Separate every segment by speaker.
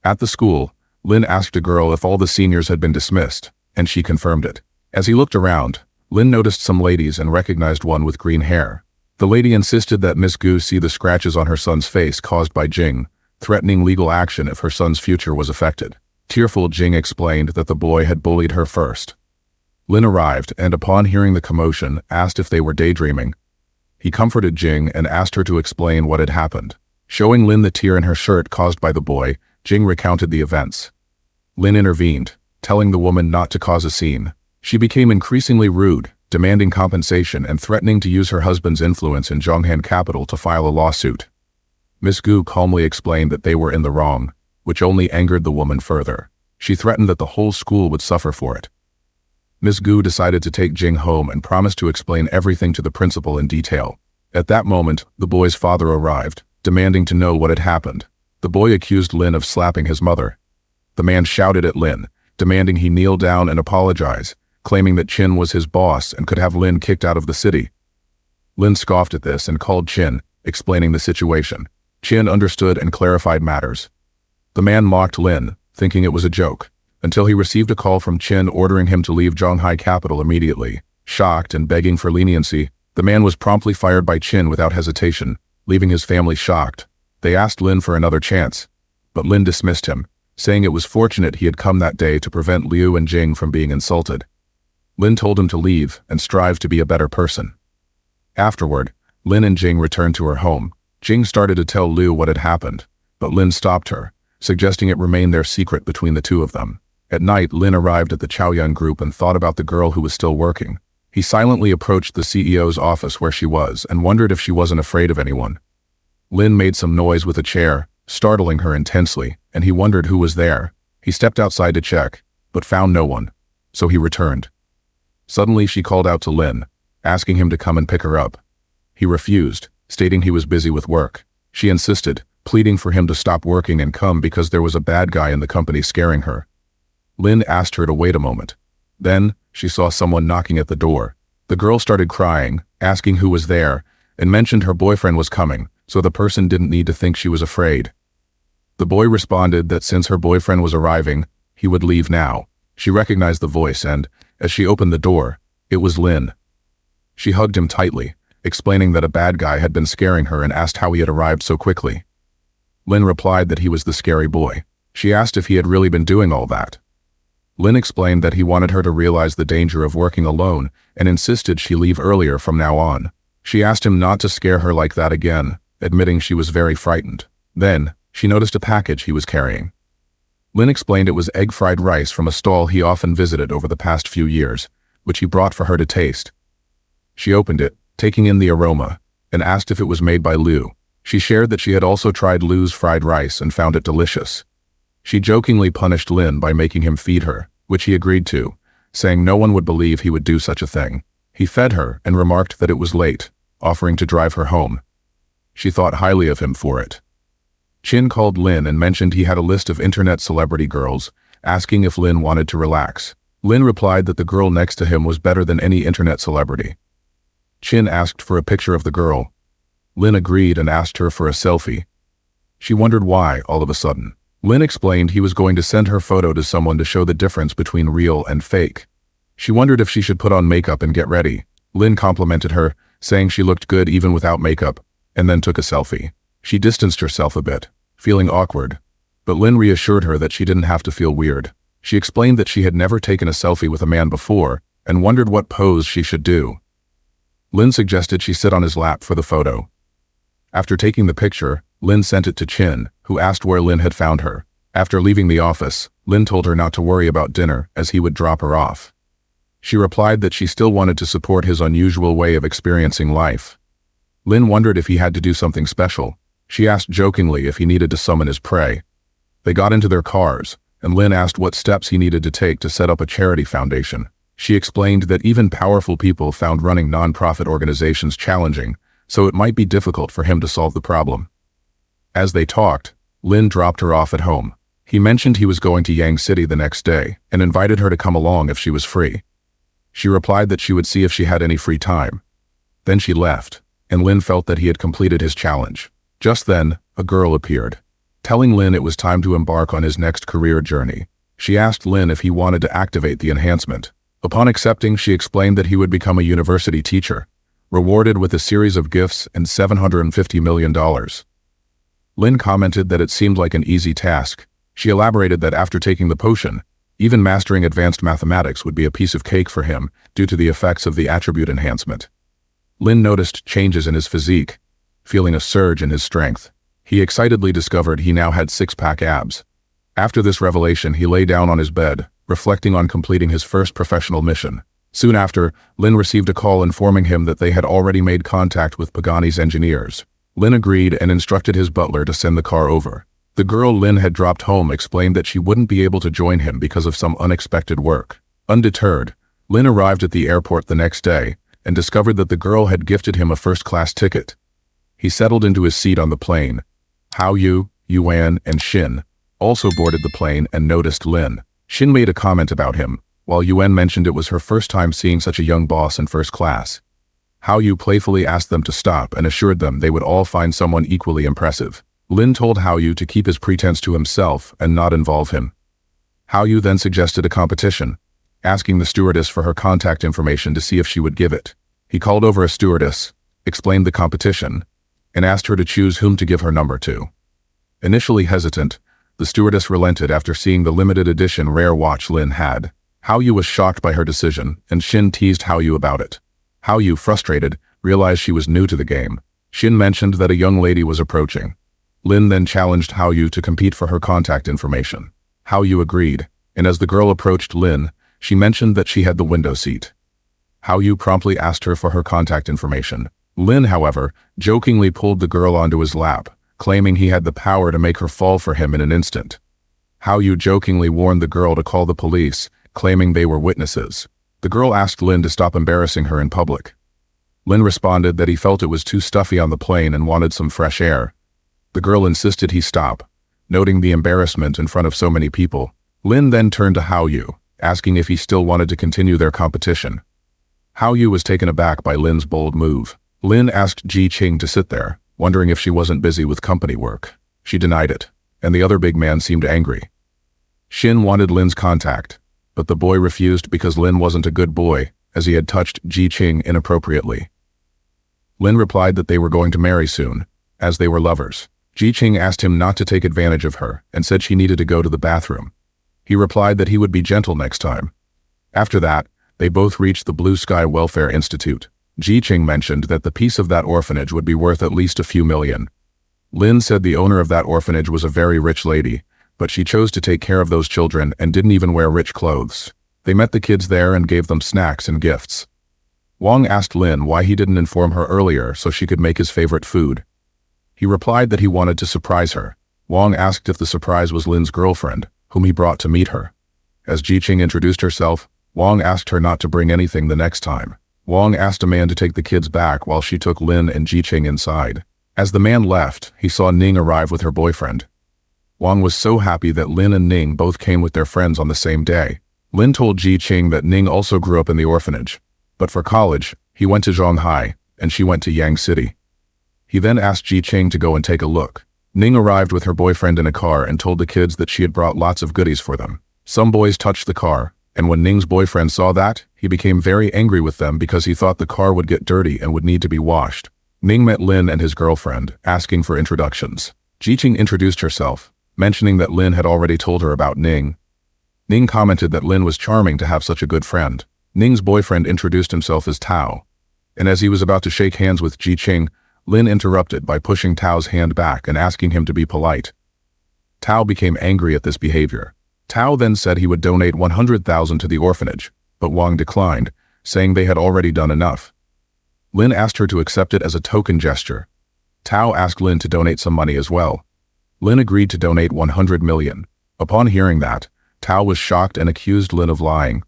Speaker 1: At the school, Lin asked a girl if all the seniors had been dismissed, and she confirmed it. As he looked around, Lin noticed some ladies and recognized one with green hair. The lady insisted that Miss Gu see the scratches on her son's face caused by Jing, threatening legal action if her son's future was affected. Tearful, Jing explained that the boy had bullied her first. Lin arrived and, upon hearing the commotion, asked if they were daydreaming. He comforted Jing and asked her to explain what had happened. Showing Lin the tear in her shirt caused by the boy, Jing recounted the events. Lin intervened, telling the woman not to cause a scene. She became increasingly rude, demanding compensation and threatening to use her husband's influence in Zhonghan capital to file a lawsuit. Miss Gu calmly explained that they were in the wrong, which only angered the woman further. She threatened that the whole school would suffer for it. Miss Gu decided to take Jing home and promised to explain everything to the principal in detail. At that moment, the boy's father arrived, demanding to know what had happened. The boy accused Lin of slapping his mother. The man shouted at Lin, demanding he kneel down and apologize, claiming that Qin was his boss and could have Lin kicked out of the city. Lin scoffed at this and called Qin, explaining the situation. Qin understood and clarified matters. The man mocked Lin, thinking it was a joke, until he received a call from Qin ordering him to leave Zhonghai capital immediately. Shocked and begging for leniency, the man was promptly fired by Qin without hesitation, leaving his family shocked. They asked Lin for another chance, but Lin dismissed him, saying it was fortunate he had come that day to prevent Liu and Jing from being insulted. Lin told him to leave and strive to be a better person. Afterward, Lin and Jing returned to her home. Jing started to tell Liu what had happened, but Lin stopped her, suggesting it remain their secret between the two of them. At night, Lin arrived at the Chaoyang group and thought about the girl who was still working. He silently approached the CEO's office where she was and wondered if she wasn't afraid of anyone. Lin made some noise with a chair, startling her intensely, and he wondered who was there. He stepped outside to check, but found no one, so he returned. Suddenly she called out to Lin, asking him to come and pick her up. He refused, stating he was busy with work. She insisted, pleading for him to stop working and come because there was a bad guy in the company scaring her. Lin asked her to wait a moment. Then, she saw someone knocking at the door. The girl started crying, asking who was there, and mentioned her boyfriend was coming, so the person didn't need to think she was afraid. The boy responded that since her boyfriend was arriving, he would leave now. She recognized the voice and, as she opened the door, it was Lin. She hugged him tightly, explaining that a bad guy had been scaring her and asked how he had arrived so quickly. Lin replied that he was the scary boy. She asked if he had really been doing all that. Lin explained that he wanted her to realize the danger of working alone and insisted she leave earlier from now on. She asked him not to scare her like that again, admitting she was very frightened. Then, she noticed a package he was carrying. Lin explained it was egg-fried rice from a stall he often visited over the past few years, which he brought for her to taste. She opened it, taking in the aroma, and asked if it was made by Liu. She shared that she had also tried Liu's fried rice and found it delicious. She jokingly punished Lin by making him feed her, which he agreed to, saying no one would believe he would do such a thing. He fed her and remarked that it was late, offering to drive her home. She thought highly of him for it. Qin called Lin and mentioned he had a list of internet celebrity girls, asking if Lin wanted to relax. Lin replied that the girl next to him was better than any internet celebrity. Qin asked for a picture of the girl. Lin agreed and asked her for a selfie. She wondered why, all of a sudden. Lin explained he was going to send her photo to someone to show the difference between real and fake. She wondered if she should put on makeup and get ready. Lin complimented her, saying she looked good even without makeup, and then took a selfie. She distanced herself a bit, feeling awkward, but Lin reassured her that she didn't have to feel weird. She explained that she had never taken a selfie with a man before and wondered what pose she should do. Lin suggested she sit on his lap for the photo. After taking the picture, Lin sent it to Qin, who asked where Lin had found her. After leaving the office, Lin told her not to worry about dinner as he would drop her off. She replied that she still wanted to support his unusual way of experiencing life. Lin wondered if he had to do something special. She asked jokingly if he needed to summon his prey. They got into their cars, and Lin asked what steps he needed to take to set up a charity foundation. She explained that even powerful people found running non-profit organizations challenging, so it might be difficult for him to solve the problem. As they talked, Lin dropped her off at home. He mentioned he was going to Yang City the next day and invited her to come along if she was free. She replied that she would see if she had any free time. Then she left, and Lin felt that he had completed his challenge. Just then, a girl appeared. telling Lin it was time to embark on his next career journey. She asked Lin if he wanted to activate the enhancement. Upon accepting, she explained that he would become a university teacher, rewarded with a series of gifts and $750 million. Lin commented that it seemed like an easy task. She elaborated that after taking the potion, even mastering advanced mathematics would be a piece of cake for him due to the effects of the attribute enhancement. Lin noticed changes in his physique, feeling a surge in his strength. He excitedly discovered he now had six-pack abs. After this revelation, he lay down on his bed, reflecting on completing his first professional mission. Soon after, Lin received a call informing him that they had already made contact with Pagani's engineers. Lin agreed and instructed his butler to send the car over. The girl Lin had dropped home explained that she wouldn't be able to join him because of some unexpected work. Undeterred, Lin arrived at the airport the next day and discovered that the girl had gifted him a first-class ticket. He settled into his seat on the plane. Hao Yu, Yuan, and Xin also boarded the plane and noticed Lin. Xin made a comment about him, while Yuan mentioned it was her first time seeing such a young boss in first class. Hao Yu playfully asked them to stop and assured them they would all find someone equally impressive. Lin told Hao Yu to keep his pretense to himself and not involve him. Hao Yu then suggested a competition, asking the stewardess for her contact information to see if she would give it. He called over a stewardess, explained the competition, and asked her to choose whom to give her number to. Initially hesitant, the stewardess relented after seeing the limited edition rare watch Lin had. Hao Yu was shocked by her decision, and Xin teased Hao Yu about it. Hao Yu, frustrated, realized she was new to the game. Xin mentioned that a young lady was approaching. Lin then challenged Hao Yu to compete for her contact information. Hao Yu agreed, and as the girl approached Lin, she mentioned that she had the window seat. Hao Yu promptly asked her for her contact information. Lin, however, jokingly pulled the girl onto his lap, claiming he had the power to make her fall for him in an instant. Hao Yu jokingly warned the girl to call the police, claiming they were witnesses. The girl asked Lin to stop embarrassing her in public. Lin responded that he felt it was too stuffy on the plane and wanted some fresh air. The girl insisted he stop, noting the embarrassment in front of so many people. Lin then turned to Hao Yu, asking if he still wanted to continue their competition. Hao Yu was taken aback by Lin's bold move. Lin asked Ji Qing to sit there, wondering if she wasn't busy with company work. She denied it, and the other big man seemed angry. Xin wanted Lin's contact, but the boy refused because Lin wasn't a good boy, as he had touched Ji Qing inappropriately. Lin replied that they were going to marry soon, as they were lovers. Ji Qing asked him not to take advantage of her and said she needed to go to the bathroom. He replied that he would be gentle next time. After that, they both reached the Blue Sky Welfare Institute. Ji Qing mentioned that the piece of that orphanage would be worth at least a few million. Lin said the owner of that orphanage was a very rich lady, but she chose to take care of those children and didn't even wear rich clothes. They met the kids there and gave them snacks and gifts. Wang asked Lin why he didn't inform her earlier so she could make his favorite food. He replied that he wanted to surprise her. Wang asked if the surprise was Lin's girlfriend, whom he brought to meet her. As Ji Qing introduced herself, Wang asked her not to bring anything the next time. Wang asked a man to take the kids back while she took Lin and Ji Qing inside. As the man left, he saw Ning arrive with her boyfriend. Wang was so happy that Lin and Ning both came with their friends on the same day. Lin told Ji Qing that Ning also grew up in the orphanage, but for college, he went to Shanghai, and she went to Yang City. He then asked Ji Qing to go and take a look. Ning arrived with her boyfriend in a car and told the kids that she had brought lots of goodies for them. Some boys touched the car, and when Ning's boyfriend saw that, he became very angry with them because he thought the car would get dirty and would need to be washed. Ning met Lin and his girlfriend, asking for introductions. Ji Qing introduced herself, mentioning that Lin had already told her about Ning. Ning commented that Lin was charming to have such a good friend. Ning's boyfriend introduced himself as Tao, and as he was about to shake hands with Ji Qing, Lin interrupted by pushing Tao's hand back and asking him to be polite. Tao became angry at this behavior. Tao then said he would donate 100,000 to the orphanage, but Wang declined, saying they had already done enough. Lin asked her to accept it as a token gesture. Tao asked Lin to donate some money as well. Lin agreed to donate 100 million. Upon hearing that, Tao was shocked and accused Lin of lying.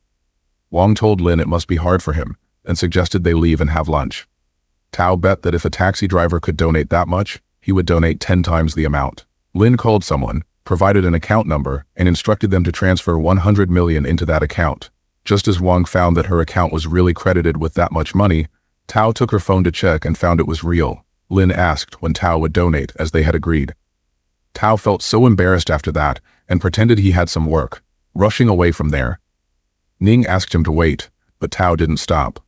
Speaker 1: Wang told Lin it must be hard for him, and suggested they leave and have lunch. Tao bet that if a taxi driver could donate that much, he would donate 10 times the amount. Lin called someone, provided an account number, and instructed them to transfer 100 million into that account. Just as Wang found that her account was really credited with that much money, Tao took her phone to check and found it was real. Lin asked when Tao would donate, as they had agreed. Tao felt so embarrassed after that and pretended he had some work, rushing away from there. Ning asked him to wait, but Tao didn't stop.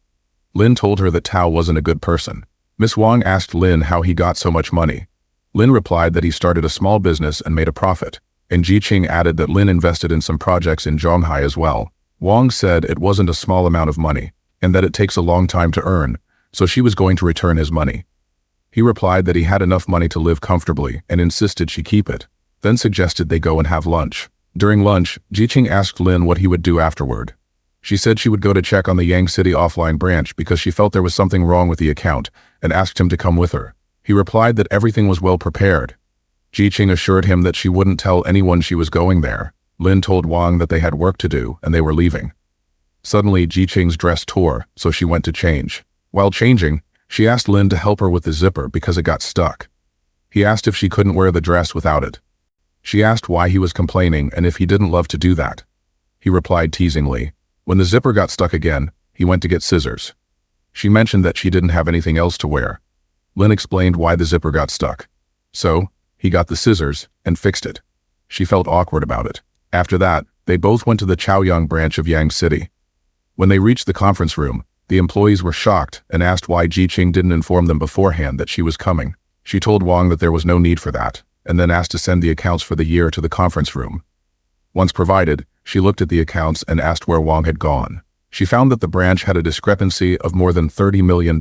Speaker 1: Lin told her that Tao wasn't a good person. Miss Wang asked Lin how he got so much money. Lin replied that he started a small business and made a profit, and Ji Qing added that Lin invested in some projects in Zhonghai as well. Wang said it wasn't a small amount of money, and that it takes a long time to earn, so she was going to return his money. He replied that he had enough money to live comfortably and insisted she keep it, then suggested they go and have lunch. During lunch, Ji Qing asked Lin what he would do afterward. She said she would go to check on the Yang City offline branch because she felt there was something wrong with the account and asked him to come with her. He replied that everything was well prepared. Ji Qing assured him that she wouldn't tell anyone she was going there. Lin told Wang that they had work to do and they were leaving. Suddenly, Ji Qing's dress tore, so she went to change. While changing, she asked Lin to help her with the zipper because it got stuck. He asked if she couldn't wear the dress without it. She asked why he was complaining and if he didn't love to do that. He replied teasingly. When the zipper got stuck again, he went to get scissors. She mentioned that she didn't have anything else to wear. Lin explained why the zipper got stuck. So, he got the scissors and fixed it. She felt awkward about it. After that, they both went to the Chaoyang branch of Yang City. When they reached the conference room, the employees were shocked and asked why Ji Qing didn't inform them beforehand that she was coming. She told Wang that there was no need for that, and then asked to send the accounts for the year to the conference room. Once provided, she looked at the accounts and asked where Wang had gone. She found that the branch had a discrepancy of more than $30 million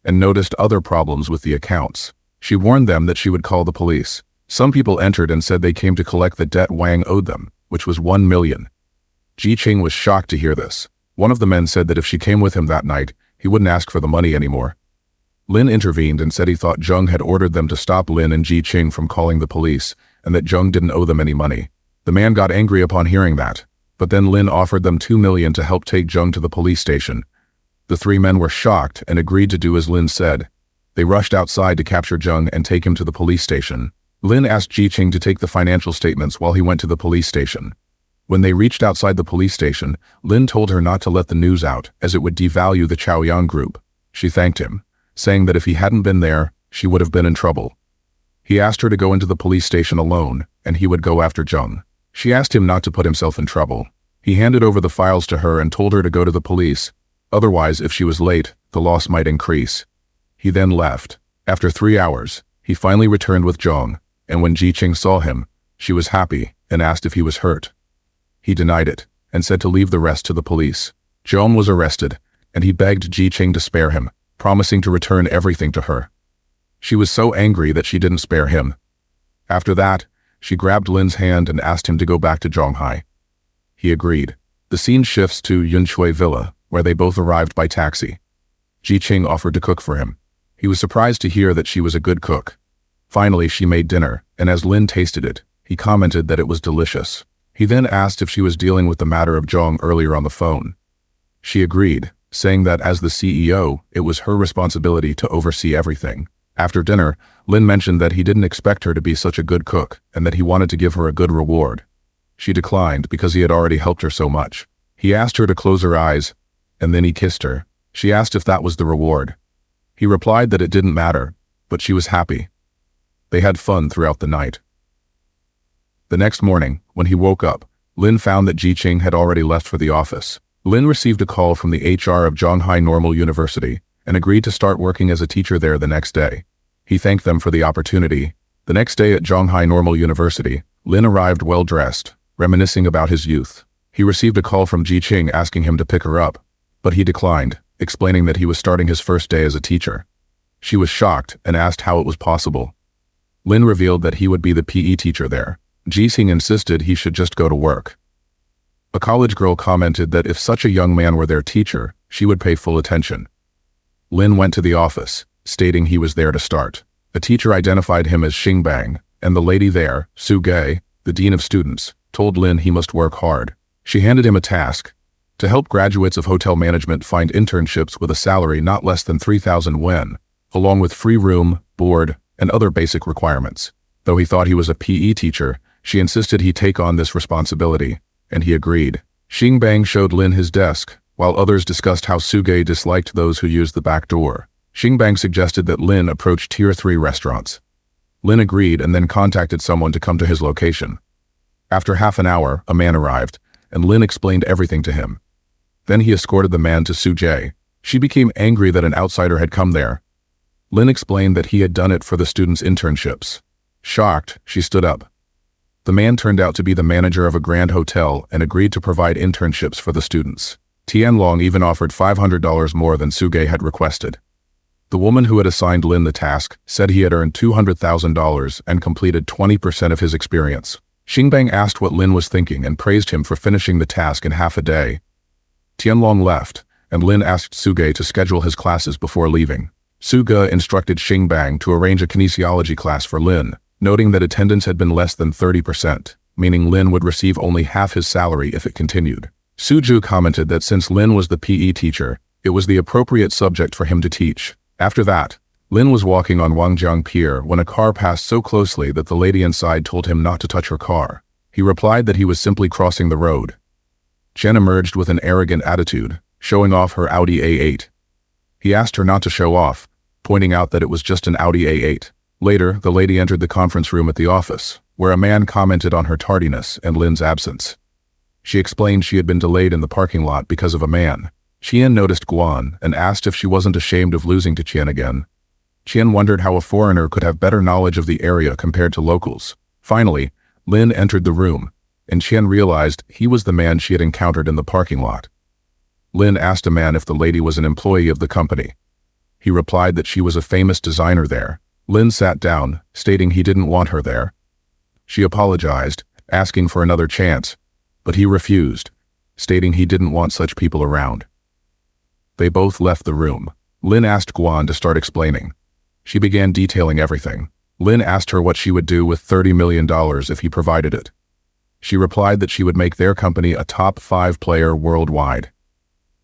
Speaker 1: and noticed other problems with the accounts. She warned them that she would call the police. Some people entered and said they came to collect the debt Wang owed them, which was $1 million. Ji Qing was shocked to hear this. One of the men said that if she came with him that night, he wouldn't ask for the money anymore. Lin intervened and said he thought Zheng had ordered them to stop Lin and Ji Qing from calling the police and that Zheng didn't owe them any money. The man got angry upon hearing that, but then Lin offered them $2 million to help take Zheng to the police station. The three men were shocked and agreed to do as Lin said. They rushed outside to capture Zheng and take him to the police station. Lin asked Ji Qing to take the financial statements while he went to the police station. When they reached outside the police station, Lin told her not to let the news out as it would devalue the Chaoyang group. She thanked him, saying that if he hadn't been there, she would have been in trouble. He asked her to go into the police station alone, and he would go after Zheng. She asked him not to put himself in trouble. He handed over the files to her and told her to go to the police. Otherwise, if she was late, the loss might increase. He then left. After 3 hours, he finally returned with Zheng, and when Ji Qing saw him, she was happy and asked if he was hurt. He denied it and said to leave the rest to the police. Zheng was arrested, and he begged Ji Qing to spare him, promising to return everything to her. She was so angry that she didn't spare him. After that, she grabbed Lin's hand and asked him to go back to Zhonghai. He agreed. The scene shifts to Yunshui Villa, where they both arrived by taxi. Ji Qing offered to cook for him. He was surprised to hear that she was a good cook. Finally, she made dinner, and as Lin tasted it, he commented that it was delicious. He then asked if she was dealing with the matter of Zheng earlier on the phone. She agreed, saying that as the CEO, it was her responsibility to oversee everything. After dinner, Lin mentioned that he didn't expect her to be such a good cook and that he wanted to give her a good reward. She declined because he had already helped her so much. He asked her to close her eyes, and then he kissed her. She asked if that was the reward. He replied that it didn't matter, but she was happy. They had fun throughout the night. The next morning, when he woke up, Lin found that Ji Qing had already left for the office. Lin received a call from the HR of Zhonghai Normal University and agreed to start working as a teacher there the next day. He thanked them for the opportunity. The next day at Zhonghai Normal University, Lin arrived well-dressed, reminiscing about his youth. He received a call from Ji Qing asking him to pick her up, but he declined, explaining that he was starting his first day as a teacher. She was shocked and asked how it was possible. Lin revealed that he would be the PE teacher there. Ji Qing insisted he should just go to work. A college girl commented that if such a young man were their teacher, she would pay full attention. Lin went to the office, stating he was there to start. A teacher identified him as Xingbang, and the lady there, Su Gei, the dean of students, told Lin he must work hard. She handed him a task to help graduates of hotel management find internships with a salary not less than 3,000 yuan, along with free room, board, and other basic requirements. Though he thought he was a PE teacher, she insisted he take on this responsibility, and he agreed. Xingbang showed Lin his desk, while others discussed how Sugei disliked those who used the back door. Xingbang suggested that Lin approach Tier 3 restaurants. Lin agreed and then contacted someone to come to his location. After half an hour, a man arrived, and Lin explained everything to him. Then he escorted the man to Soo-jae. She became angry that an outsider had come there. Lin explained that he had done it for the students' internships. Shocked, she stood up. The man turned out to be the manager of a grand hotel and agreed to provide internships for the students. Tianlong even offered $500 more than Soo-jae had requested. The woman who had assigned Lin the task said he had earned $200,000 and completed 20% of his experience. Xingbang asked what Lin was thinking and praised him for finishing the task in half a day. Tianlong left, and Lin asked Soo-jae to schedule his classes before leaving. Soo-jae instructed Xingbang to arrange a kinesiology class for Lin, noting that attendance had been less than 30%, meaning Lin would receive only half his salary if it continued. Soo-jae commented that since Lin was the PE teacher, it was the appropriate subject for him to teach. After that, Lin was walking on Wangjiang Pier when a car passed so closely that the lady inside told him not to touch her car. He replied that he was simply crossing the road. Chen emerged with an arrogant attitude, showing off her Audi A8. He asked her not to show off, pointing out that it was just an Audi A8. Later, the lady entered the conference room at the office, where a man commented on her tardiness and Lin's absence. She explained she had been delayed in the parking lot because of a man. Qian noticed Guan and asked if she wasn't ashamed of losing to Qian again. Qian wondered how a foreigner could have better knowledge of the area compared to locals. Finally, Lin entered the room, and Qian realized he was the man she had encountered in the parking lot. Lin asked a man if the lady was an employee of the company. He replied that she was a famous designer there. Lin sat down, stating he didn't want her there. She apologized, asking for another chance, but he refused, stating he didn't want such people around. They both left the room. Lin asked Guan to start explaining. She began detailing everything. Lin asked her what she would do with $30 million if he provided it. She replied that she would make their company a top 5 player worldwide.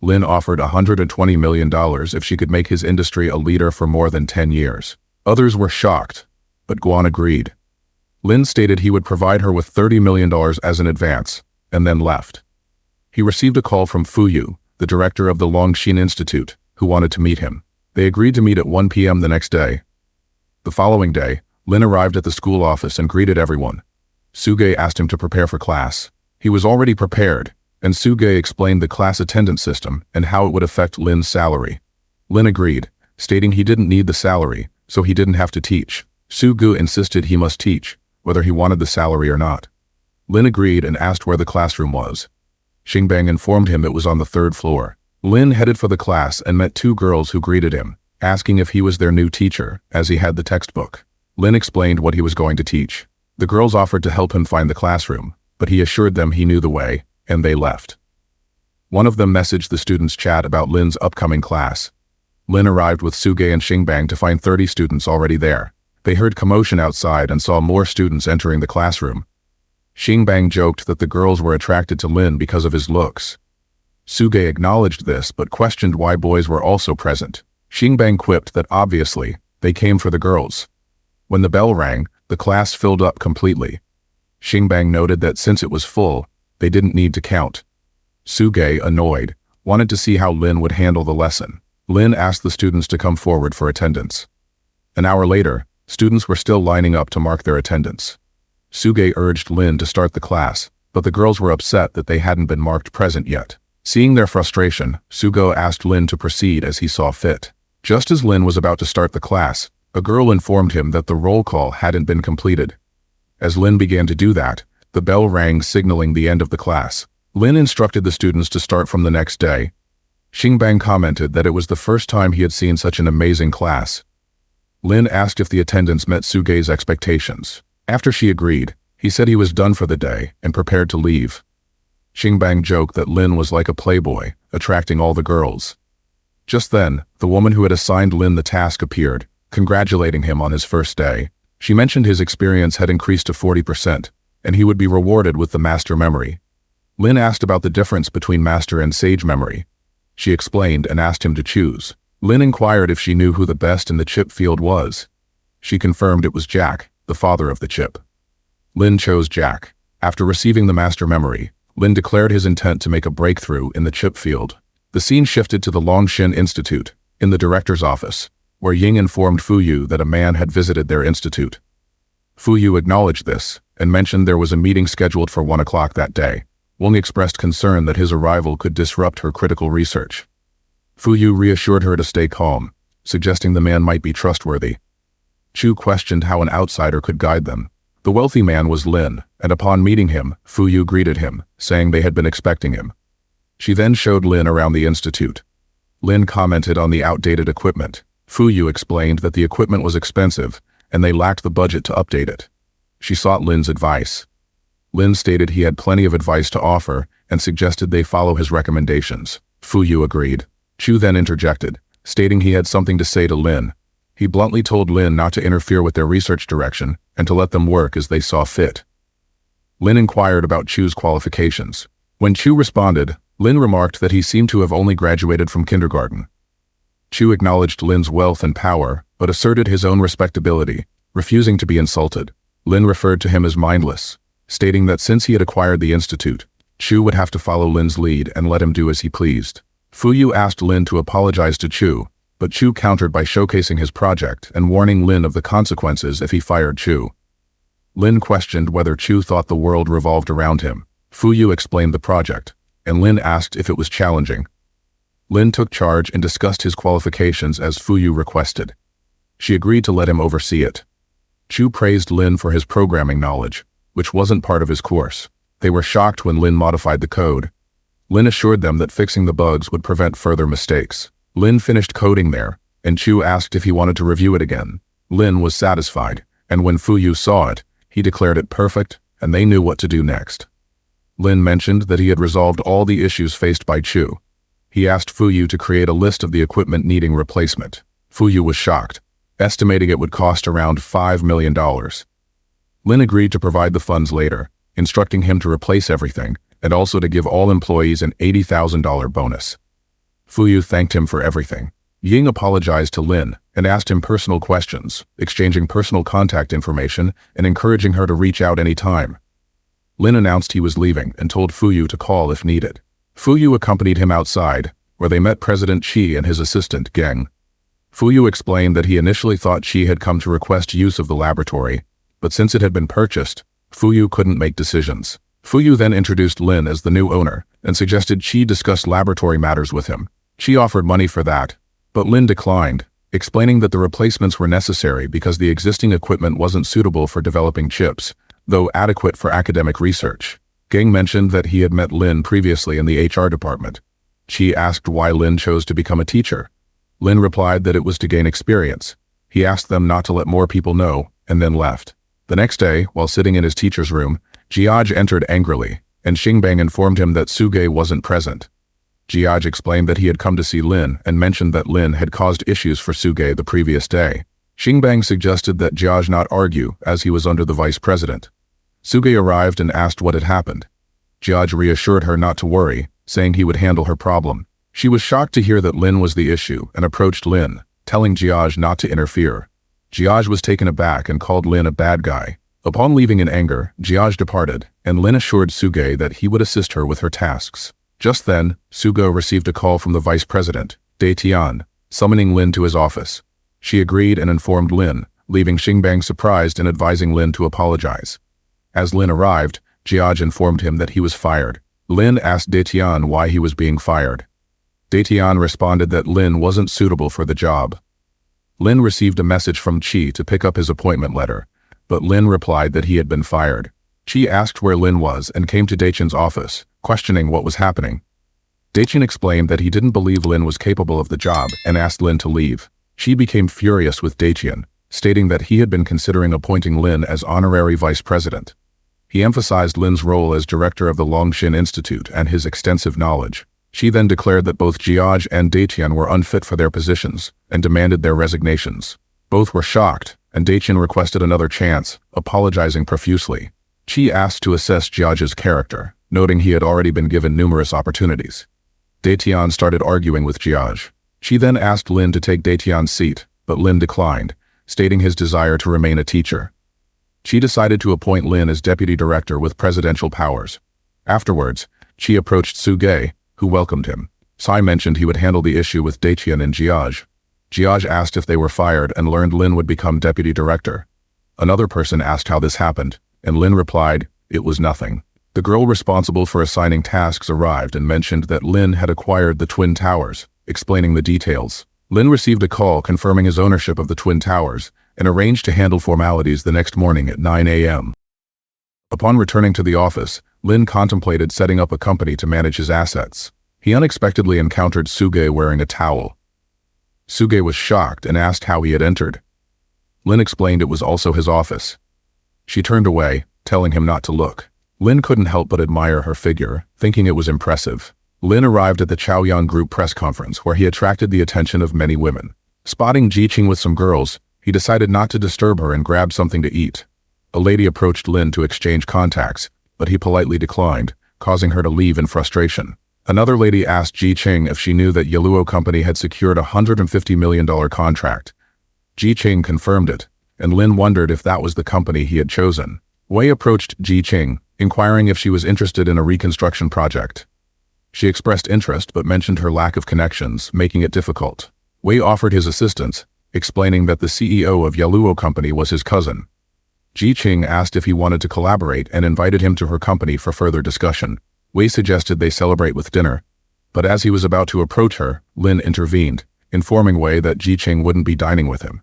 Speaker 1: Lin offered $120 million if she could make his industry a leader for more than 10 years. Others were shocked, but Guan agreed. Lin stated he would provide her with $30 million as an advance, and then left. He received a call from Fu Yu, the director of the Longxin Institute, who wanted to meet him. They agreed to meet at 1 p.m. the next day. The following day, Lin arrived at the school office and greeted everyone. Soo-jae asked him to prepare for class. He was already prepared, and Soo-jae explained the class attendance system and how it would affect Lin's salary. Lin agreed, stating he didn't need the salary, so he didn't have to teach. Soo-jae insisted he must teach, whether he wanted the salary or not. Lin agreed and asked where the classroom was. Xingbang informed him it was on the 3rd floor. Lin headed for the class and met 2 girls who greeted him, asking if he was their new teacher, as he had the textbook. Lin explained what he was going to teach. The girls offered to help him find the classroom, but he assured them he knew the way, and they left. One of them messaged the students' chat about Lin's upcoming class. Lin arrived with Soo-jae and Xingbang to find 30 students already there. They heard commotion outside and saw more students entering the classroom. Xingbang joked that the girls were attracted to Lin because of his looks. Soo-jae acknowledged this but questioned why boys were also present. Xingbang quipped that obviously, they came for the girls. When the bell rang, the class filled up completely. Xingbang noted that since it was full, they didn't need to count. Soo-jae, annoyed, wanted to see how Lin would handle the lesson. Lin asked the students to come forward for attendance. An hour later, students were still lining up to mark their attendance. Soo-jae urged Lin to start the class, but the girls were upset that they hadn't been marked present yet. Seeing their frustration, Soo-jae asked Lin to proceed as he saw fit. Just as Lin was about to start the class, a girl informed him that the roll call hadn't been completed. As Lin began to do that, the bell rang signaling the end of the class. Lin instructed the students to start from the next day. Xingbang commented that it was the first time he had seen such an amazing class. Lin asked if the attendance met Soo-jae's expectations. After she agreed, he said he was done for the day and prepared to leave. Xingbang joked that Lin was like a playboy, attracting all the girls. Just then, the woman who had assigned Lin the task appeared, congratulating him on his first day. She mentioned his experience had increased to 40%, and he would be rewarded with the master memory. Lin asked about the difference between master and sage memory. She explained and asked him to choose. Lin inquired if she knew who the best in the chip field was. She confirmed it was Jack, the father of the chip. Lin chose Jack. After receiving the master memory, Lin declared his intent to make a breakthrough in the chip field. The scene shifted to the Longxin Institute, in the director's office, where Ying informed Fu Yu that a man had visited their institute. Fu Yu acknowledged this, and mentioned there was a meeting scheduled for 1 o'clock that day. Wang expressed concern that his arrival could disrupt her critical research. Fu Yu reassured her to stay calm, suggesting the man might be trustworthy. Chu questioned how an outsider could guide them. The wealthy man was Lin, and upon meeting him, Fu Yu greeted him, saying they had been expecting him. She then showed Lin around the institute. Lin commented on the outdated equipment. Fu Yu explained that the equipment was expensive, and they lacked the budget to update it. She sought Lin's advice. Lin stated he had plenty of advice to offer and suggested they follow his recommendations. Fu Yu agreed. Chu then interjected, stating he had something to say to Lin. He bluntly told Lin not to interfere with their research direction and to let them work as they saw fit. Lin inquired about Chu's qualifications. When Chu responded, Lin remarked that he seemed to have only graduated from kindergarten. Chu acknowledged Lin's wealth and power, but asserted his own respectability, refusing to be insulted. Lin referred to him as mindless, stating that since he had acquired the institute, Chu would have to follow Lin's lead and let him do as he pleased. Fu Yu asked Lin to apologize to Chu, but Chu countered by showcasing his project and warning Lin of the consequences if he fired Chu. Lin questioned whether Chu thought the world revolved around him. Fu Yu explained the project, and Lin asked if it was challenging. Lin took charge and discussed his qualifications as Fu Yu requested. She agreed to let him oversee it. Chu praised Lin for his programming knowledge, which wasn't part of his course. They were shocked when Lin modified the code. Lin assured them that fixing the bugs would prevent further mistakes. Lin finished coding there, and Chu asked if he wanted to review it again. Lin was satisfied, and when Fu Yu saw it, he declared it perfect, and they knew what to do next. Lin mentioned that he had resolved all the issues faced by Chu. He asked Fu Yu to create a list of the equipment needing replacement. Fu Yu was shocked, estimating it would cost around $5 million. Lin agreed to provide the funds later, instructing him to replace everything, and also to give all employees an $80,000 bonus. Fu Yu thanked him for everything. Ying apologized to Lin and asked him personal questions, exchanging personal contact information and encouraging her to reach out any time. Lin announced he was leaving and told Fu Yu to call if needed. Fu Yu accompanied him outside, where they met President Qi and his assistant, Geng. Fu Yu explained that he initially thought Qi had come to request use of the laboratory, but since it had been purchased, Fu Yu couldn't make decisions. Fu Yu then introduced Lin as the new owner and suggested Qi discuss laboratory matters with him. Qi offered money for that, but Lin declined, explaining that the replacements were necessary because the existing equipment wasn't suitable for developing chips, though adequate for academic research. Geng mentioned that he had met Lin previously in the HR department. Qi asked why Lin chose to become a teacher. Lin replied that it was to gain experience. He asked them not to let more people know, and then left. The next day, while sitting in his teacher's room, Jiaj entered angrily, and Xingbang informed him that Suge wasn't present. Jiaj explained that he had come to see Lin and mentioned that Lin had caused issues for Suge the previous day. Xingbang suggested that Jiaj not argue as he was under the vice president. Suge arrived and asked what had happened. Jiaj reassured her not to worry, saying he would handle her problem. She was shocked to hear that Lin was the issue and approached Lin, telling Jiaj not to interfere. Jiaj was taken aback and called Lin a bad guy. Upon leaving in anger, Jiaj departed, and Lin assured Suge that he would assist her with her tasks. Just then, Sugo received a call from the vice president, De Tian, summoning Lin to his office. She agreed and informed Lin, leaving Xingbang surprised and advising Lin to apologize. As Lin arrived, Jiaj informed him that he was fired. Lin asked De Tian why he was being fired. De Tian responded that Lin wasn't suitable for the job. Lin received a message from Qi to pick up his appointment letter, but Lin replied that he had been fired. Qi asked where Lin was and came to Dachin's office, questioning what was happening. Dachin explained that he didn't believe Lin was capable of the job and asked Lin to leave. Qi became furious with Dachin, stating that he had been considering appointing Lin as honorary vice president. He emphasized Lin's role as director of the Longshin Institute and his extensive knowledge. She then declared that both Jiaj and Dachin were unfit for their positions and demanded their resignations. Both were shocked, and Dachin requested another chance, apologizing profusely. Qi asked to assess Jiaj's character, noting he had already been given numerous opportunities. Datian started arguing with Jiaj. Qi then asked Lin to take Datian's seat, but Lin declined, stating his desire to remain a teacher. Qi decided to appoint Lin as deputy director with presidential powers. Afterwards, Qi approached Suge, who welcomed him. Sai mentioned he would handle the issue with Datian and Jiaj. Jiaj asked if they were fired and learned Lin would become deputy director. Another person asked how this happened, and Lin replied, "It was nothing." The girl responsible for assigning tasks arrived and mentioned that Lin had acquired the Twin Towers, explaining the details. Lin received a call confirming his ownership of the Twin Towers and arranged to handle formalities the next morning at 9 a.m. Upon returning to the office, Lin contemplated setting up a company to manage his assets. He unexpectedly encountered Suge wearing a towel. Suge was shocked and asked how he had entered. Lin explained it was also his office. She turned away, telling him not to look. Lin couldn't help but admire her figure, thinking it was impressive. Lin arrived at the Chaoyang Group press conference where he attracted the attention of many women. Spotting Ji-Ching with some girls, he decided not to disturb her and grabbed something to eat. A lady approached Lin to exchange contacts, but he politely declined, causing her to leave in frustration. Another lady asked Ji-Ching if she knew that Yaluo Company had secured a $150 million contract. Ji-Ching confirmed it, and Lin wondered if that was the company he had chosen. Wei approached Ji-Ching, inquiring if she was interested in a reconstruction project. She expressed interest but mentioned her lack of connections, making it difficult. Wei offered his assistance, explaining that the CEO of Yaluo Company was his cousin. Ji-Ching asked if he wanted to collaborate and invited him to her company for further discussion. Wei suggested they celebrate with dinner, but as he was about to approach her, Lin intervened, informing Wei that Ji-Ching wouldn't be dining with him.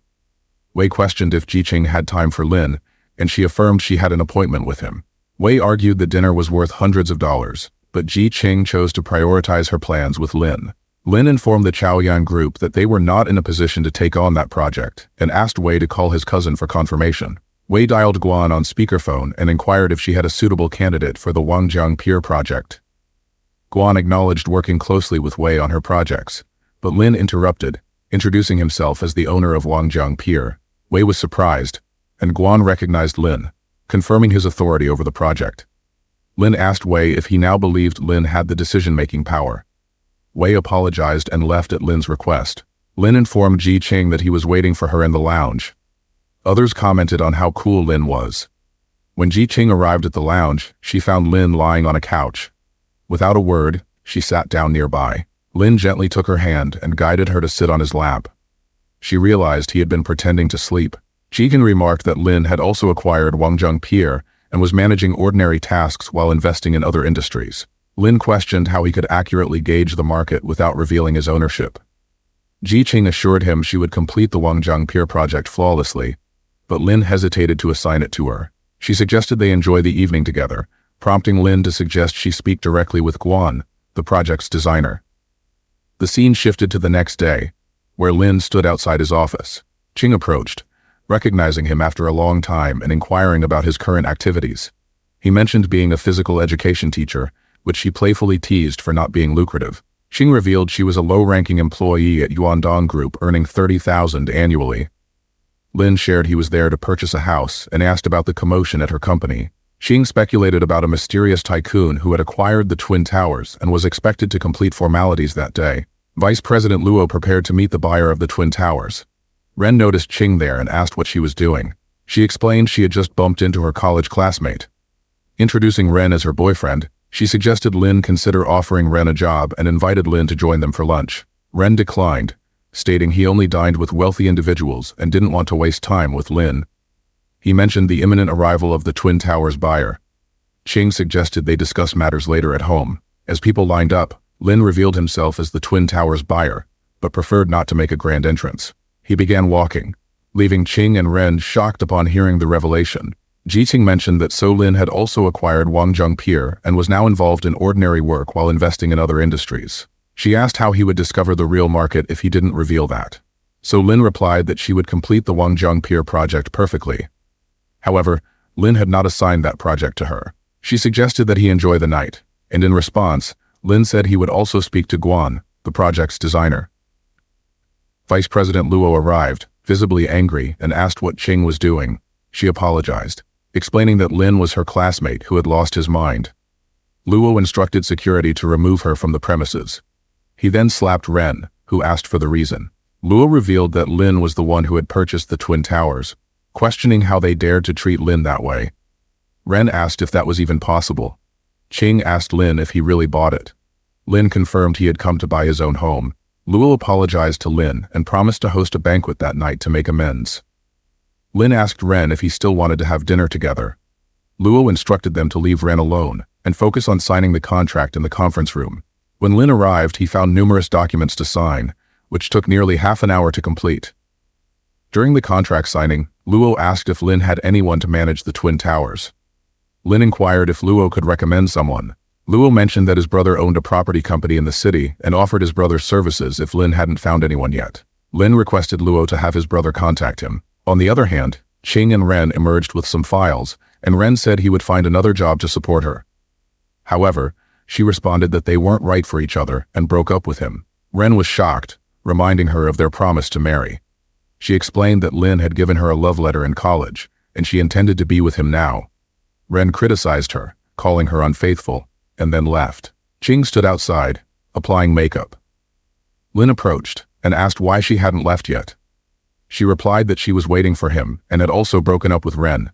Speaker 1: Wei questioned if Ji-Ching had time for Lin, and she affirmed she had an appointment with him. Wei argued the dinner was worth hundreds of dollars, but Ji-Ching chose to prioritize her plans with Lin. Lin informed the Chaoyang Group that they were not in a position to take on that project and asked Wei to call his cousin for confirmation. Wei dialed Guan on speakerphone and inquired if she had a suitable candidate for the Wangjiang Pier project. Guan acknowledged working closely with Wei on her projects, but Lin interrupted, introducing himself as the owner of Wangjiang Pier. Wei was surprised, and Guan recognized Lin, confirming his authority over the project. Lin asked Wei if he now believed Lin had the decision-making power. Wei apologized and left at Lin's request. Lin informed Ji-Ching that he was waiting for her in the lounge. Others commented on how cool Lin was. When Ji-Ching arrived at the lounge, she found Lin lying on a couch. Without a word, she sat down nearby. Lin gently took her hand and guided her to sit on his lap. She realized he had been pretending to sleep. Ji-Ching remarked that Lin had also acquired Wangjiang Pier and was managing ordinary tasks while investing in other industries. Lin questioned how he could accurately gauge the market without revealing his ownership. Ji-Ching assured him she would complete the Wangjiang Pier project flawlessly, but Lin hesitated to assign it to her. She suggested they enjoy the evening together, prompting Lin to suggest she speak directly with Guan, the project's designer. The scene shifted to the next day, where Lin stood outside his office. Ching approached, recognizing him after a long time and inquiring about his current activities. He mentioned being a physical education teacher, which she playfully teased for not being lucrative. Ching revealed she was a low-ranking employee at Yuandong Group earning $30,000 annually. Lin shared he was there to purchase a house and asked about the commotion at her company. Ching speculated about a mysterious tycoon who had acquired the Twin Towers and was expected to complete formalities that day. Vice President Luo prepared to meet the buyer of the Twin Towers. Ren noticed Ching there and asked what she was doing. She explained she had just bumped into her college classmate. Introducing Ren as her boyfriend, she suggested Lin consider offering Ren a job and invited Lin to join them for lunch. Ren declined, stating he only dined with wealthy individuals and didn't want to waste time with Lin. He mentioned the imminent arrival of the Twin Towers buyer. Ching suggested they discuss matters later at home. As people lined up, Lin revealed himself as the Twin Towers buyer, but preferred not to make a grand entrance. He began walking, leaving Ching and Ren shocked upon hearing the revelation. Ji-Ching mentioned that So Lin had also acquired Wangjiang Pier and was now involved in ordinary work while investing in other industries. She asked how he would discover the real market if he didn't reveal that. So Lin replied that she would complete the Wangjiang Pier project perfectly. However, Lin had not assigned that project to her. She suggested that he enjoy the night, and in response, Lin said he would also speak to Guan, the project's designer. Vice President Luo arrived, visibly angry, and asked what Ching was doing. She apologized, explaining that Lin was her classmate who had lost his mind. Luo instructed security to remove her from the premises. He then slapped Ren, who asked for the reason. Luo revealed that Lin was the one who had purchased the Twin Towers, questioning how they dared to treat Lin that way. Ren asked if that was even possible. Ching asked Lin if he really bought it. Lin confirmed he had come to buy his own home. Luo apologized to Lin and promised to host a banquet that night to make amends. Lin asked Ren if he still wanted to have dinner together. Luo instructed them to leave Ren alone and focus on signing the contract in the conference room. When Lin arrived, he found numerous documents to sign, which took nearly half an hour to complete. During the contract signing, Luo asked if Lin had anyone to manage the Twin Towers. Lin inquired if Luo could recommend someone. Luo mentioned that his brother owned a property company in the city and offered his brother's services if Lin hadn't found anyone yet. Lin requested Luo to have his brother contact him. On the other hand, Qing and Ren emerged with some files, and Ren said he would find another job to support her. However, she responded that they weren't right for each other and broke up with him. Ren was shocked, reminding her of their promise to marry. She explained that Lin had given her a love letter in college, and she intended to be with him now. Ren criticized her, calling her unfaithful, and then left. Qing stood outside, applying makeup. Lin approached and asked why she hadn't left yet. She replied that she was waiting for him and had also broken up with Ren.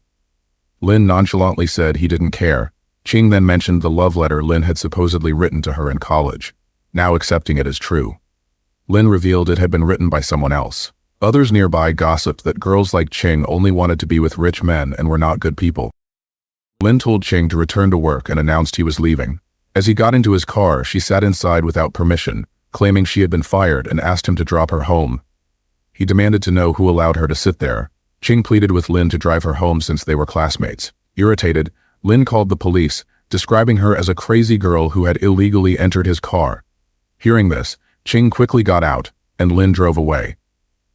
Speaker 1: Lin nonchalantly said he didn't care. Qing then mentioned the love letter Lin had supposedly written to her in college, now accepting it as true. Lin revealed it had been written by someone else. Others nearby gossiped that girls like Qing only wanted to be with rich men and were not good people. Lin told Qing to return to work and announced he was leaving. As he got into his car, she sat inside without permission, claiming she had been fired, and asked him to drop her home. He demanded to know who allowed her to sit there. Qing pleaded with Lin to drive her home since they were classmates. Irritated, Lin called the police, describing her as a crazy girl who had illegally entered his car. Hearing this, Qing quickly got out, and Lin drove away.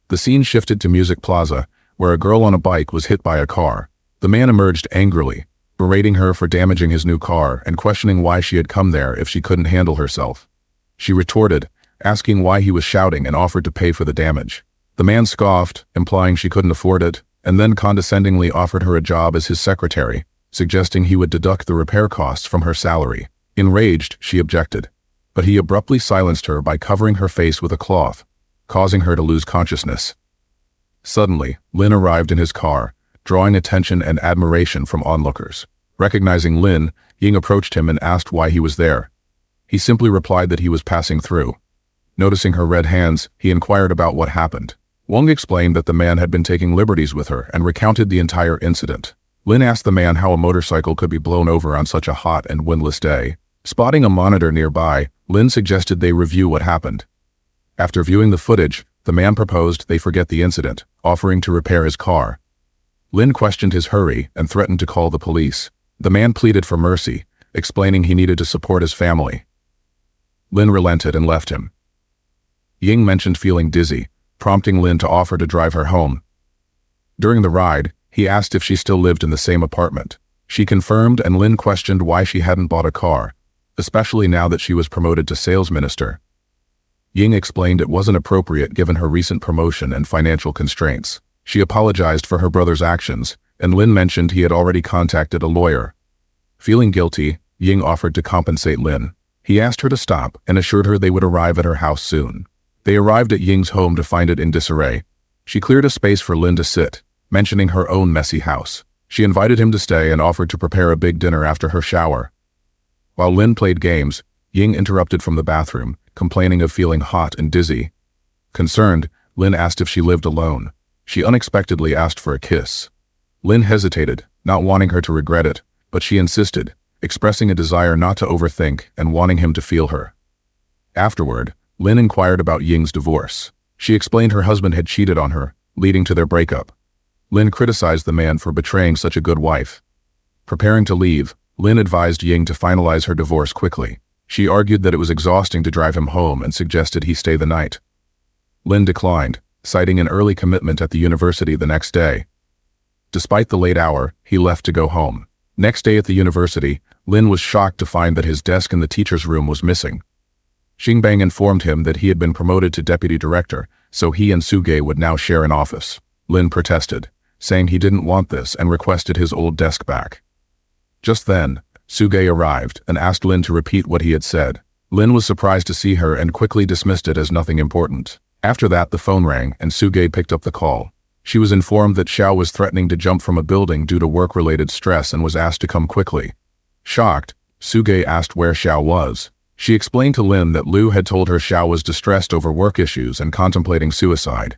Speaker 1: The scene shifted to Music Plaza, where a girl on a bike was hit by a car. The man emerged angrily, berating her for damaging his new car and questioning why she had come there if she couldn't handle herself. She retorted, asking why he was shouting, and offered to pay for the damage. The man scoffed, implying she couldn't afford it, and then condescendingly offered her a job as his secretary, suggesting he would deduct the repair costs from her salary. Enraged, she objected, but he abruptly silenced her by covering her face with a cloth, causing her to lose consciousness. Suddenly, Lin arrived in his car, drawing attention and admiration from onlookers. Recognizing Lin, Ying approached him and asked why he was there. He simply replied that he was passing through. Noticing her red hands, he inquired about what happened. Wang explained that the man had been taking liberties with her and recounted the entire incident. Lin asked the man how a motorcycle could be blown over on such a hot and windless day. Spotting a monitor nearby, Lin suggested they review what happened. After viewing the footage, the man proposed they forget the incident, offering to repair his car. Lin questioned his hurry and threatened to call the police. The man pleaded for mercy, explaining he needed to support his family. Lin relented and left him. Ying mentioned feeling dizzy, prompting Lin to offer to drive her home. During the ride, he asked if she still lived in the same apartment. She confirmed, and Lin questioned why she hadn't bought a car, especially now that she was promoted to sales minister. Ying explained it wasn't appropriate given her recent promotion and financial constraints. She apologized for her brother's actions, and Lin mentioned he had already contacted a lawyer. Feeling guilty, Ying offered to compensate Lin. He asked her to stop and assured her they would arrive at her house soon. They arrived at Ying's home to find it in disarray. She cleared a space for Lin to sit, mentioning her own messy house. She invited him to stay and offered to prepare a big dinner after her shower. While Lin played games, Ying interrupted from the bathroom, complaining of feeling hot and dizzy. Concerned, Lin asked if she lived alone. She unexpectedly asked for a kiss. Lin hesitated, not wanting her to regret it, but she insisted, expressing a desire not to overthink and wanting him to feel her. Afterward, Lin inquired about Ying's divorce. She explained her husband had cheated on her, leading to their breakup. Lin criticized the man for betraying such a good wife. Preparing to leave, Lin advised Ying to finalize her divorce quickly. She argued that it was exhausting to drive him home and suggested he stay the night. Lin declined, citing an early commitment at the university the next day. Despite the late hour, he left to go home. Next day at the university, Lin was shocked to find that his desk in the teacher's room was missing. Xingbang informed him that he had been promoted to deputy director, so he and Suge would now share an office. Lin protested, saying he didn't want this and requested his old desk back. Just then, Suge arrived and asked Lin to repeat what he had said. Lin was surprised to see her and quickly dismissed it as nothing important. After that, the phone rang and Suge picked up the call. She was informed that Xiao was threatening to jump from a building due to work-related stress and was asked to come quickly. Shocked, Suge asked where Xiao was. She explained to Lin that Liu had told her Xiao was distressed over work issues and contemplating suicide.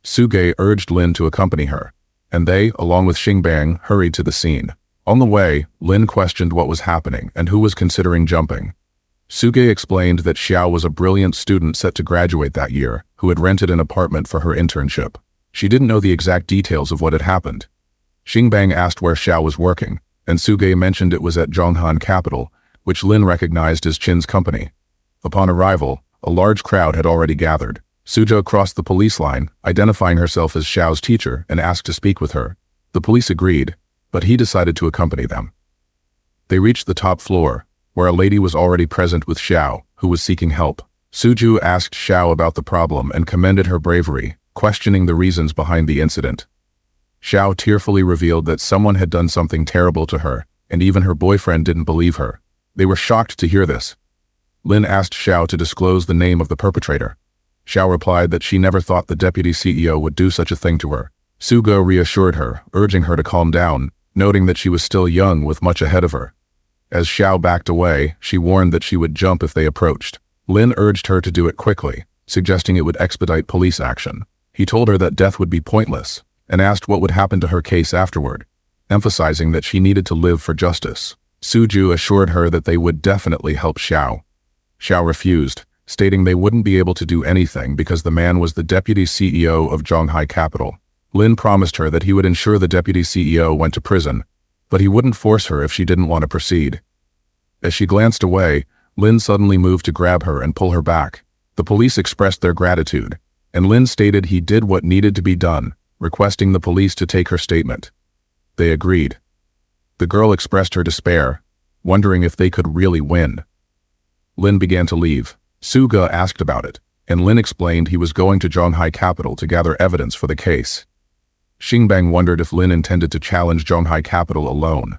Speaker 1: Suge urged Lin to accompany her. and they, along with Xingbang, hurried to the scene. On the way, Lin questioned what was happening and who was considering jumping. Suge explained that Xiao was a brilliant student set to graduate that year, who had rented an apartment for her internship. She didn't know the exact details of what had happened. Xingbang asked where Xiao was working, and Suge mentioned it was at Zhonghan Capital, which Lin recognized as Qin's company. Upon arrival, a large crowd had already gathered. Suzhou crossed the police line, identifying herself as Xiao's teacher, and asked to speak with her. The police agreed, but he decided to accompany them. They reached the top floor, where a lady was already present with Xiao, who was seeking help. Suzhou asked Xiao about the problem and commended her bravery, questioning the reasons behind the incident. Xiao tearfully revealed that someone had done something terrible to her, and even her boyfriend didn't believe her. They were shocked to hear this. Lin asked Xiao to disclose the name of the perpetrator. Xiao replied that she never thought the deputy CEO would do such a thing to her. Sugo reassured her, urging her to calm down, noting that she was still young with much ahead of her. As Xiao backed away, she warned that she would jump if they approached. Lin urged her to do it quickly, suggesting it would expedite police action. He told her that death would be pointless, and asked what would happen to her case afterward, emphasizing that she needed to live for justice. Suzhou assured her that they would definitely help Xiao. Xiao refused, stating they wouldn't be able to do anything because the man was the deputy CEO of Zhonghai Capital. Lin promised her that he would ensure the deputy CEO went to prison, but he wouldn't force her if she didn't want to proceed. As she glanced away, Lin suddenly moved to grab her and pull her back. The police expressed their gratitude, and Lin stated he did what needed to be done, requesting the police to take her statement. They agreed. The girl expressed her despair, wondering if they could really win. Lin began to leave. Suga asked about it, and Lin explained he was going to Zhonghai Capital to gather evidence for the case. Xingbang wondered if Lin intended to challenge Zhonghai Capital alone.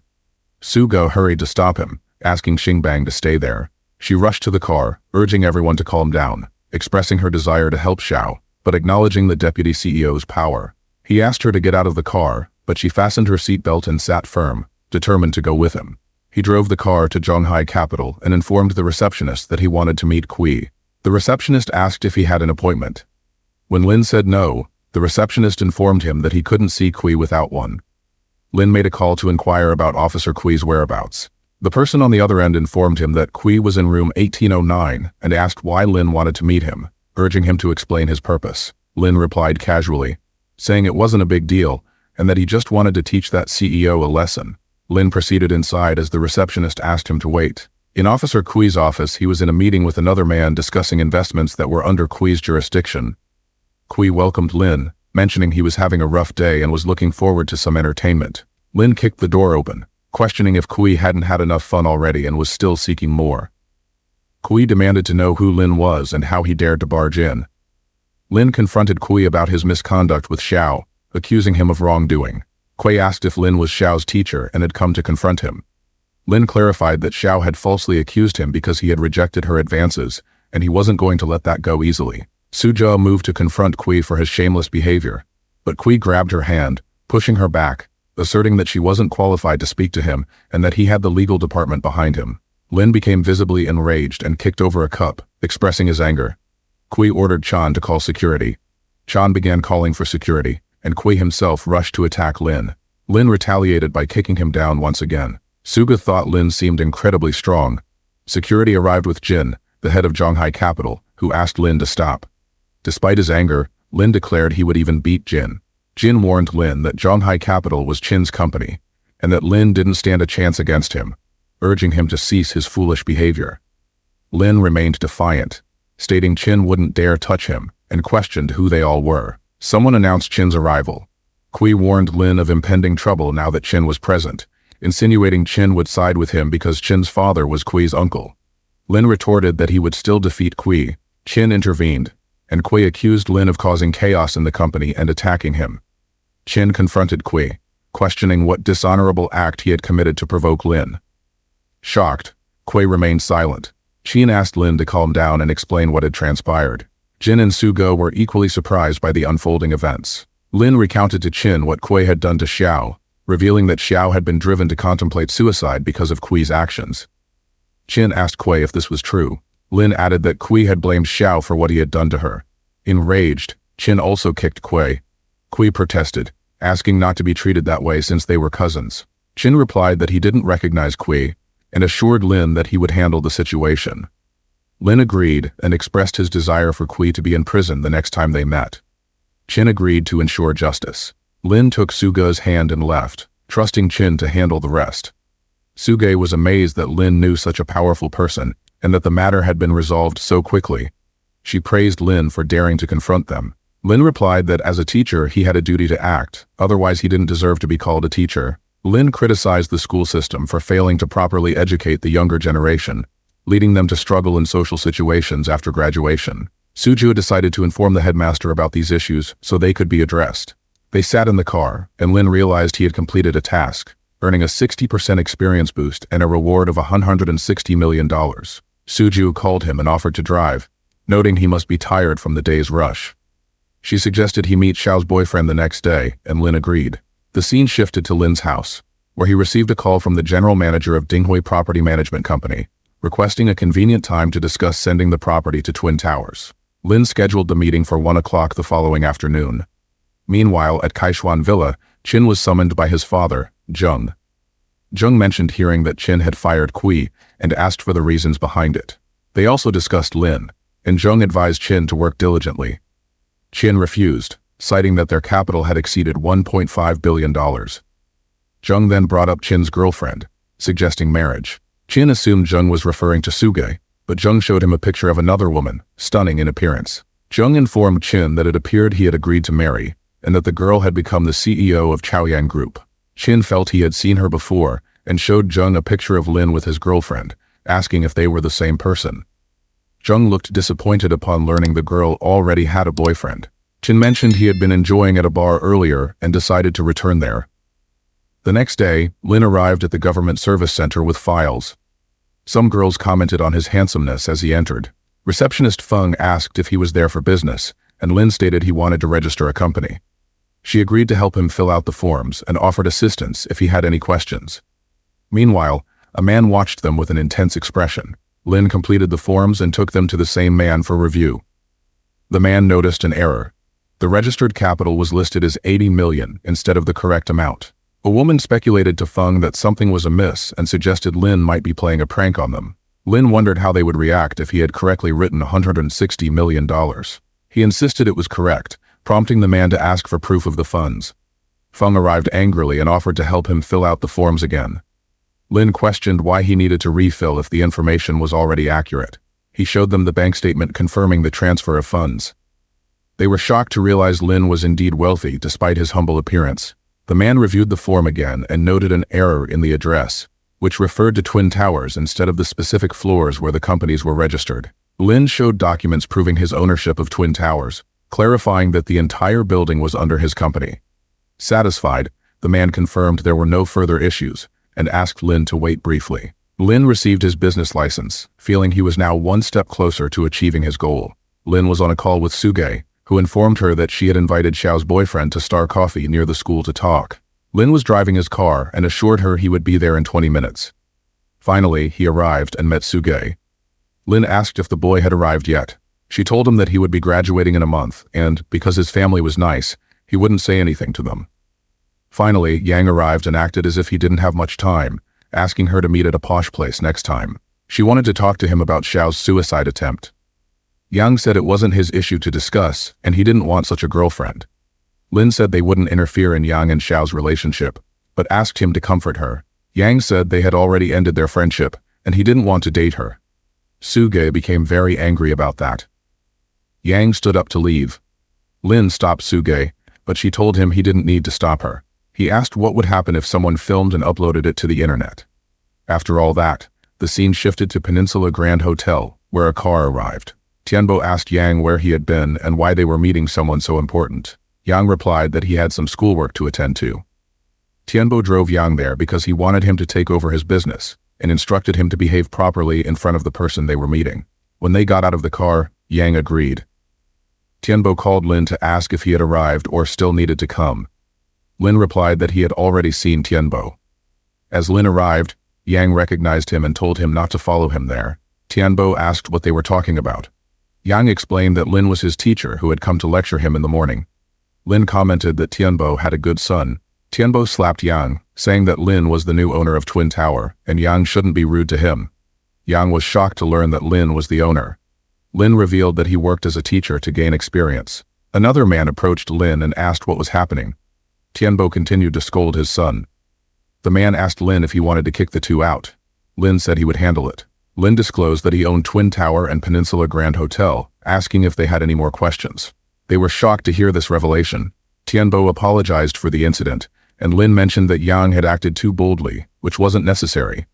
Speaker 1: Suga hurried to stop him, asking Xingbang to stay there. She rushed to the car, urging everyone to calm down, expressing her desire to help Xiao, but acknowledging the deputy CEO's power. He asked her to get out of the car, but she fastened her seatbelt and sat firm, determined to go with him. He drove the car to Zhonghai Capital and informed the receptionist that he wanted to meet Kui. The receptionist asked if he had an appointment. When Lin said no, the receptionist informed him that he couldn't see Kui without one. Lin made a call to inquire about Officer Kui's whereabouts. The person on the other end informed him that Kui was in room 1809 and asked why Lin wanted to meet him, urging him to explain his purpose. Lin replied casually, saying it wasn't a big deal and that he just wanted to teach that CEO a lesson. Lin proceeded inside as the receptionist asked him to wait. In Officer Kui's office, he was in a meeting with another man discussing investments that were under Kui's jurisdiction. Kui welcomed Lin, mentioning he was having a rough day and was looking forward to some entertainment. Lin kicked the door open, questioning if Kui hadn't had enough fun already and was still seeking more. Kui demanded to know who Lin was and how he dared to barge in. Lin confronted Kui about his misconduct with Xiao, accusing him of wrongdoing. Kui asked if Lin was Xiao's teacher and had come to confront him. Lin clarified that Xiao had falsely accused him because he had rejected her advances, and he wasn't going to let that go easily. Suzhou moved to confront Kui for his shameless behavior, but Kui grabbed her hand, pushing her back, asserting that she wasn't qualified to speak to him and that he had the legal department behind him. Lin became visibly enraged and kicked over a cup, expressing his anger. Kui ordered Chan to call security. Chan began calling for security, and Kui himself rushed to attack Lin. Lin retaliated by kicking him down once again. Suga thought Lin seemed incredibly strong. Security arrived with Jin, the head of Zhonghai Capital, who asked Lin to stop. Despite his anger, Lin declared he would even beat Jin. Jin warned Lin that Zhonghai Capital was Qin's company, and that Lin didn't stand a chance against him, urging him to cease his foolish behavior. Lin remained defiant, stating Qin wouldn't dare touch him, and questioned who they all were. Someone announced Qin's arrival. Kui warned Lin of impending trouble now that Qin was present, insinuating Qin would side with him because Qin's father was Kui's uncle. Lin retorted that he would still defeat Kui. Qin intervened, and Kui accused Lin of causing chaos in the company and attacking him. Qin confronted Kui, questioning what dishonorable act he had committed to provoke Lin. Shocked, Kui remained silent. Qin asked Lin to calm down and explain what had transpired. Jin and Sugo were equally surprised by the unfolding events. Lin recounted to Qin what Kui had done to Xiao, revealing that Xiao had been driven to contemplate suicide because of Kui's actions. Qin asked Kui if this was true. Lin added that Kui had blamed Xiao for what he had done to her. Enraged, Qin also kicked Kui. Kui protested, asking not to be treated that way since they were cousins. Chin replied that he didn't recognize Kui and assured Lin that he would handle the situation. Lin agreed and expressed his desire for Kui to be in prison the next time they met. Chin agreed to ensure justice. Lin took Suga's hand and left, trusting Chin to handle the rest. Suge was amazed that Lin knew such a powerful person and that the matter had been resolved so quickly. She praised Lin for daring to confront them. Lin replied that as a teacher he had a duty to act, otherwise he didn't deserve to be called a teacher. Lin criticized the school system for failing to properly educate the younger generation, leading them to struggle in social situations after graduation. Suju decided to inform the headmaster about these issues so they could be addressed. They sat in the car, and Lin realized he had completed a task, earning a 60% experience boost and a reward of $160 million. Suju called him and offered to drive, noting he must be tired from the day's rush. She suggested he meet Xiao's boyfriend the next day, and Lin agreed. The scene shifted to Lin's house, where he received a call from the general manager of Dinghui Property Management Company, requesting a convenient time to discuss sending the property to Twin Towers. Lin scheduled the meeting for 1 o'clock the following afternoon. Meanwhile, at Kaishuan Villa, Qin was summoned by his father, Zheng. Zheng mentioned hearing that Qin had fired Kui and asked for the reasons behind it. They also discussed Lin, and Zheng advised Qin to work diligently. Qin refused, citing that their capital had exceeded $1.5 billion. Zheng then brought up Qin's girlfriend, suggesting marriage. Qin assumed Zheng was referring to Suge, but Zheng showed him a picture of another woman, stunning in appearance. Zheng informed Qin that it appeared he had agreed to marry, and that the girl had become the CEO of Chaoyang Group. Qin felt he had seen her before and showed Zheng a picture of Lin with his girlfriend, asking if they were the same person. Zheng looked disappointed upon learning the girl already had a boyfriend. Qin mentioned he had been enjoying at a bar earlier and decided to return there. The next day, Lin arrived at the government service center with files. Some girls commented on his handsomeness as he entered. Receptionist Feng asked if he was there for business, and Lin stated he wanted to register a company. She agreed to help him fill out the forms and offered assistance if he had any questions. Meanwhile, a man watched them with an intense expression. Lin completed the forms and took them to the same man for review. The man noticed an error. The registered capital was listed as 80 million instead of the correct amount. A woman speculated to Feng that something was amiss and suggested Lin might be playing a prank on them. Lin wondered how they would react if he had correctly written $160 million. He insisted it was correct, prompting the man to ask for proof of the funds. Feng arrived angrily and offered to help him fill out the forms again. Lin questioned why he needed to refill if the information was already accurate. He showed them the bank statement confirming the transfer of funds. They were shocked to realize Lin was indeed wealthy despite his humble appearance. The man reviewed the form again and noted an error in the address, which referred to Twin Towers instead of the specific floors where the companies were registered. Lin showed documents proving his ownership of Twin Towers, clarifying that the entire building was under his company. Satisfied, the man confirmed there were no further issues and asked Lin to wait briefly. Lin received his business license, feeling he was now one step closer to achieving his goal. Lin was on a call with Suge, who informed her that she had invited Xiao's boyfriend to Star Coffee near the school to talk. Lin was driving his car and assured her he would be there in 20 minutes. Finally, he arrived and met Suge. Lin asked if the boy had arrived yet. She told him that he would be graduating in a month, and, because his family was nice, he wouldn't say anything to them. Finally, Yang arrived and acted as if he didn't have much time, asking her to meet at a posh place next time. She wanted to talk to him about Xiao's suicide attempt. Yang said it wasn't his issue to discuss, and he didn't want such a girlfriend. Lin said they wouldn't interfere in Yang and Xiao's relationship, but asked him to comfort her. Yang said they had already ended their friendship, and he didn't want to date her. Suge became very angry about that. Yang stood up to leave. Lin stopped Suge, but she told him he didn't need to stop her. He asked what would happen if someone filmed and uploaded it to the internet. After all that, the scene shifted to Peninsula Grand Hotel, where a car arrived. Tianbo asked Yang where he had been and why they were meeting someone so important. Yang replied that he had some schoolwork to attend to. Tianbo drove Yang there because he wanted him to take over his business and instructed him to behave properly in front of the person they were meeting. When they got out of the car, Yang agreed. Tianbo called Lin to ask if he had arrived or still needed to come. Lin replied that he had already seen Tianbo. As Lin arrived, Yang recognized him and told him not to follow him there. Tianbo asked what they were talking about. Yang explained that Lin was his teacher who had come to lecture him in the morning. Lin commented that Tianbo had a good son. Tianbo slapped Yang, saying that Lin was the new owner of Twin Tower, and Yang shouldn't be rude to him. Yang was shocked to learn that Lin was the owner. Lin revealed that he worked as a teacher to gain experience. Another man approached Lin and asked what was happening. Tianbo continued to scold his son. The man asked Lin if he wanted to kick the two out. Lin said he would handle it. Lin disclosed that he owned Twin Tower and Peninsula Grand Hotel, asking if they had any more questions. They were shocked to hear this revelation. Tianbo apologized for the incident, and Lin mentioned that Yang had acted too boldly, which wasn't necessary.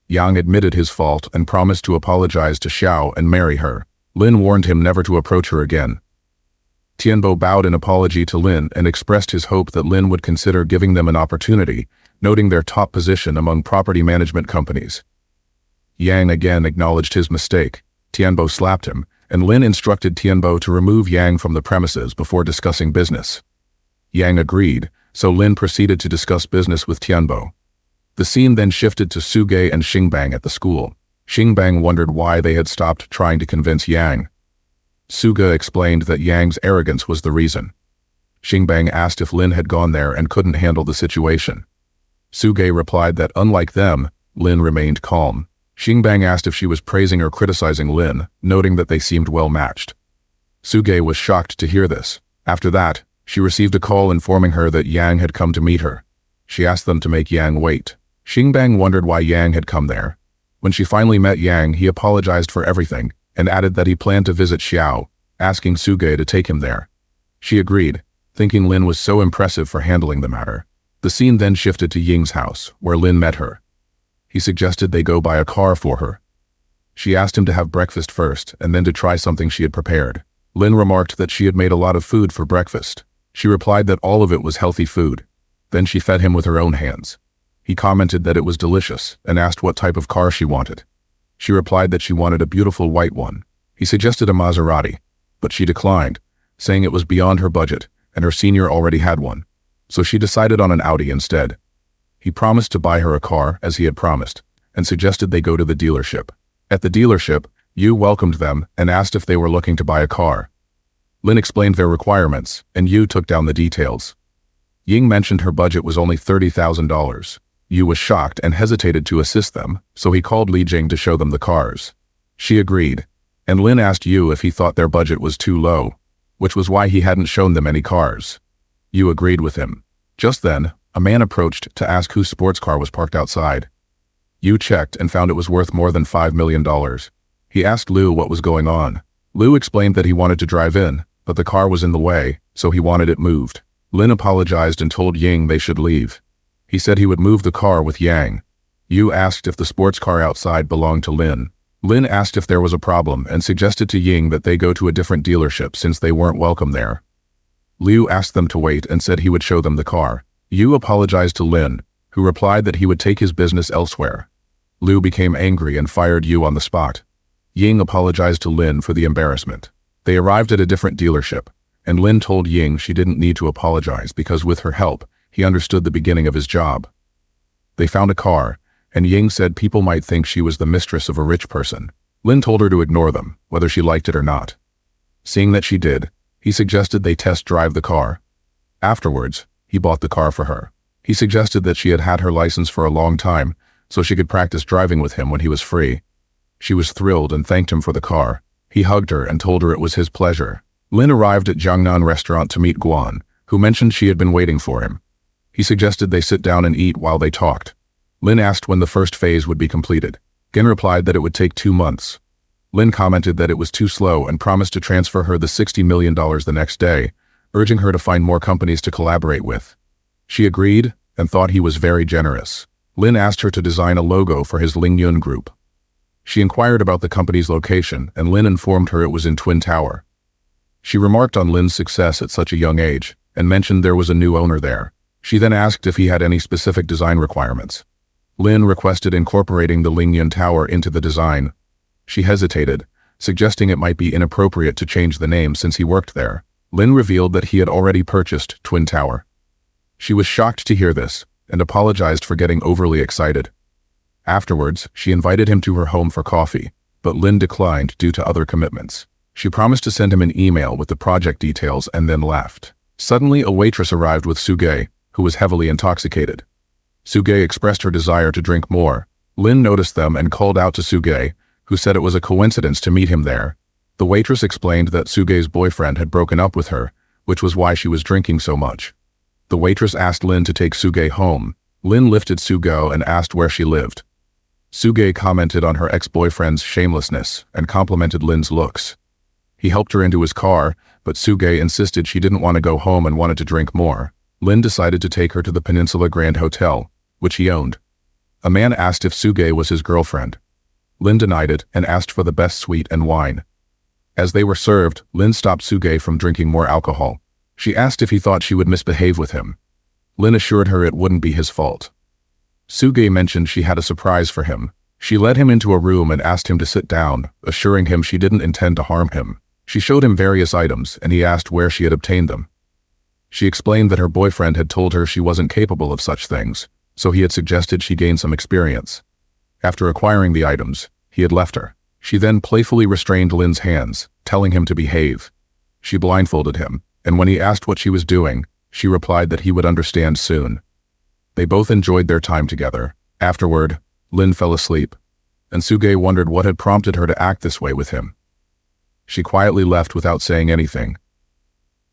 Speaker 1: Yang admitted his fault and promised to apologize to Xiao and marry her. Lin warned him never to approach her again. Tianbo bowed in apology to Lin and expressed his hope that Lin would consider giving them an opportunity, noting their top position among property management companies. Yang again acknowledged his mistake. Tianbo slapped him, and Lin instructed Tianbo to remove Yang from the premises before discussing business. Yang agreed, so Lin proceeded to discuss business with Tianbo. The scene then shifted to Suge and Xingbang at the school. Xingbang wondered why they had stopped trying to convince Yang. Suge explained that Yang's arrogance was the reason. Xingbang asked if Lin had gone there and couldn't handle the situation. Suge replied that unlike them, Lin remained calm. Xingbang asked if she was praising or criticizing Lin, noting that they seemed well matched. Suge was shocked to hear this. After that, she received a call informing her that Yang had come to meet her. She asked them to make Yang wait. Xingbang wondered why Yang had come there. When she finally met Yang, he apologized for everything and added that he planned to visit Xiao, asking Suge to take him there. She agreed, thinking Lin was so impressive for handling the matter. The scene then shifted to Ying's house, where Lin met her. He suggested they go buy a car for her. She asked him to have breakfast first and then to try something she had prepared. Lin remarked that she had made a lot of food for breakfast. She replied that all of it was healthy food. Then she fed him with her own hands. He commented that it was delicious and asked what type of car she wanted. She replied that she wanted a beautiful white one. He suggested a Maserati, but she declined, saying it was beyond her budget and her senior already had one. So she decided on an Audi instead. He promised to buy her a car, as he had promised, and suggested they go to the dealership. At the dealership, Yu welcomed them and asked if they were looking to buy a car. Lin explained their requirements, and Yu took down the details. Ying mentioned her budget was only $30,000. Yu was shocked and hesitated to assist them, so he called Li Jing to show them the cars. She agreed, and Lin asked Yu if he thought their budget was too low, which was why he hadn't shown them any cars. Yu agreed with him. Just then, a man approached to ask whose sports car was parked outside. Yu checked and found it was worth more than $5 million. He asked Liu what was going on. Liu explained that he wanted to drive in, but the car was in the way, so he wanted it moved. Lin apologized and told Ying they should leave. He said he would move the car with Yang. Yu asked if the sports car outside belonged to Lin. Lin asked if there was a problem and suggested to Ying that they go to a different dealership since they weren't welcome there. Liu asked them to wait and said he would show them the car. Yu apologized to Lin, who replied that he would take his business elsewhere. Liu became angry and fired Yu on the spot. Ying apologized to Lin for the embarrassment. They arrived at a different dealership, and Lin told Ying she didn't need to apologize because with her help, he understood the beginning of his job. They found a car, and Ying said people might think she was the mistress of a rich person. Lin told her to ignore them, whether she liked it or not. Seeing that she did, he suggested they test drive the car. Afterwards, he bought the car for her. He suggested that she had had her license for a long time, so she could practice driving with him when he was free. She was thrilled and thanked him for the car. He hugged her and told her it was his pleasure. Lin arrived at Jiangnan restaurant to meet Guan, who mentioned she had been waiting for him. He suggested they sit down and eat while they talked. Lin asked when the first phase would be completed. Gen replied that it would take 2 months. Lin commented that it was too slow and promised to transfer her the $60 million the next day, urging her to find more companies to collaborate with. She agreed and thought he was very generous. Lin asked her to design a logo for his Lingyun group. She inquired about the company's location, and Lin informed her it was in Twin Tower. She remarked on Lin's success at such a young age, and mentioned there was a new owner there. She then asked if he had any specific design requirements. Lin requested incorporating the Lingyun Tower into the design. She hesitated, suggesting it might be inappropriate to change the name since he worked there. Lin revealed that he had already purchased Twin Tower. She was shocked to hear this, and apologized for getting overly excited. Afterwards, she invited him to her home for coffee, but Lin declined due to other commitments. She promised to send him an email with the project details and then left. Suddenly, a waitress arrived with Suge, who was heavily intoxicated. Suge expressed her desire to drink more. Lin noticed them and called out to Suge, who said it was a coincidence to meet him there. The waitress explained that Suge's boyfriend had broken up with her, which was why she was drinking so much. The waitress asked Lin to take Suge home. Lin lifted Suge and asked where she lived. Suge commented on her ex-boyfriend's shamelessness and complimented Lin's looks. He helped her into his car, but Suge insisted she didn't want to go home and wanted to drink more. Lin decided to take her to the Peninsula Grand Hotel, which he owned. A man asked if Suge was his girlfriend. Lin denied it and asked for the best sweet and wine. As they were served, Lin stopped Suge from drinking more alcohol. She asked if he thought she would misbehave with him. Lin assured her it wouldn't be his fault. Suge mentioned she had a surprise for him. She led him into a room and asked him to sit down, assuring him she didn't intend to harm him. She showed him various items, and he asked where she had obtained them. She explained that her boyfriend had told her she wasn't capable of such things, so he had suggested she gain some experience. After acquiring the items, he had left her. She then playfully restrained Lin's hands, telling him to behave. She blindfolded him, and when he asked what she was doing, she replied that he would understand soon. They both enjoyed their time together. Afterward, Lin fell asleep, and Suge wondered what had prompted her to act this way with him. She quietly left without saying anything.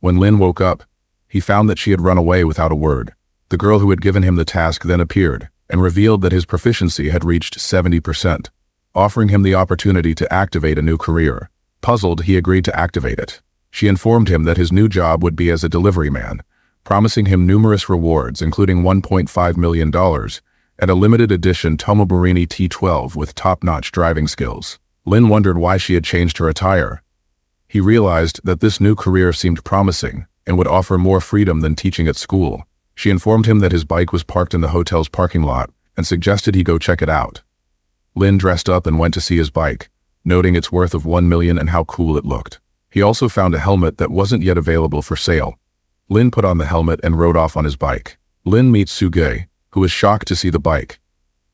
Speaker 1: When Lin woke up, he found that she had run away without a word. The girl who had given him the task then appeared and revealed that his proficiency had reached 70%, offering him the opportunity to activate a new career. Puzzled, he agreed to activate it. She informed him that his new job would be as a delivery man, promising him numerous rewards including $1.5 million and a limited edition Tomoburini T12 with top-notch driving skills. Lin wondered why she had changed her attire. He realized that this new career seemed promising and would offer more freedom than teaching at school. She informed him that his bike was parked in the hotel's parking lot and suggested he go check it out. Lin dressed up and went to see his bike, noting its worth of $1 million and how cool it looked. He also found a helmet that wasn't yet available for sale. Lin put on the helmet and rode off on his bike. Lin meets Suge, who is shocked to see the bike.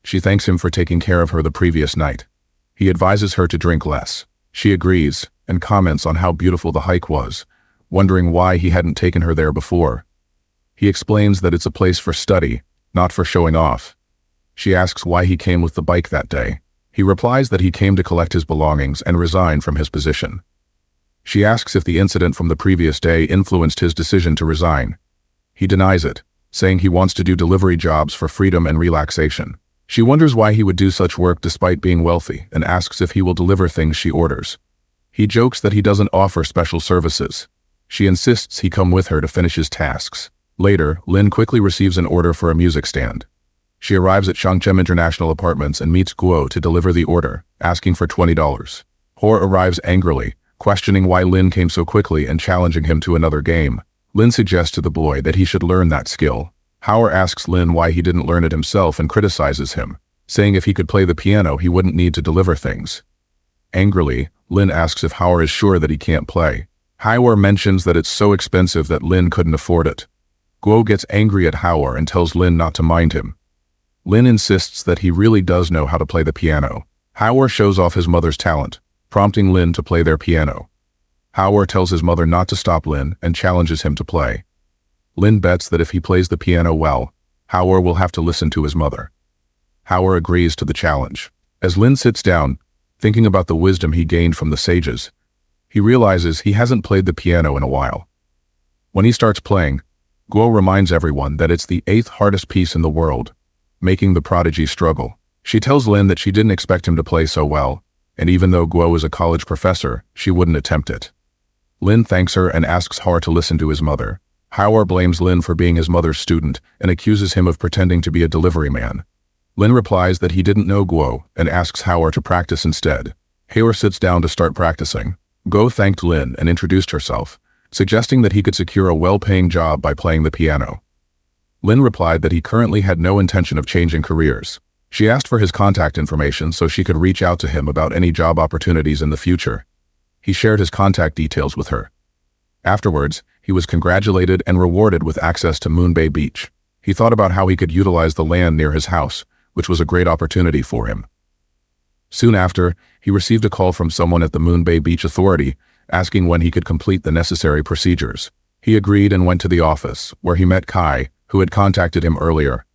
Speaker 1: She thanks him for taking care of her the previous night. He advises her to drink less. She agrees and comments on how beautiful the hike was, wondering why he hadn't taken her there before. He explains that it's a place for study, not for showing off. She asks why he came with the bike that day. He replies that he came to collect his belongings and resign from his position. She asks if the incident from the previous day influenced his decision to resign. He denies it, saying he wants to do delivery jobs for freedom and relaxation. She wonders why he would do such work despite being wealthy and asks if he will deliver things she orders. He jokes that he doesn't offer special services. She insists he come with her to finish his tasks. Later, Lin quickly receives an order for a music stand. She arrives at Shangchem International Apartments and meets Guo to deliver the order, asking for $20. Hor arrives angrily, questioning why Lin came so quickly and challenging him to another game. Lin suggests to the boy that he should learn that skill. Howard asks Lin why he didn't learn it himself and criticizes him, saying if he could play the piano he wouldn't need to deliver things. Angrily, Lin asks if Howard is sure that he can't play. Howard mentions that it's so expensive that Lin couldn't afford it. Guo gets angry at Howard and tells Lin not to mind him. Lin insists that he really does know how to play the piano. Howard shows off his mother's talent, prompting Lin to play their piano. Howard tells his mother not to stop Lin and challenges him to play. Lin bets that if he plays the piano well, Howard will have to listen to his mother. Howard agrees to the challenge. As Lin sits down, thinking about the wisdom he gained from the sages, he realizes he hasn't played the piano in a while. When he starts playing, Guo reminds everyone that it's the 8th hardest piece in the world, making the prodigy struggle. She tells Lin that she didn't expect him to play so well, and even though Guo is a college professor, she wouldn't attempt it. Lin thanks her and asks Howard to listen to his mother. Howard blames Lin for being his mother's student and accuses him of pretending to be a delivery man. Lin replies that he didn't know Guo and asks Howard to practice instead. Howard sits down to start practicing. Guo thanked Lin and introduced herself, suggesting that he could secure a well-paying job by playing the piano. Lin replied that he currently had no intention of changing careers. She asked for his contact information so she could reach out to him about any job opportunities in the future. He shared his contact details with her. Afterwards, he was congratulated and rewarded with access to Moon Bay Beach. He thought about how he could utilize the land near his house, which was a great opportunity for him. Soon after, he received a call from someone at the Moon Bay Beach Authority asking when he could complete the necessary procedures. He agreed and went to the office, where he met Kai, who had contacted him earlier.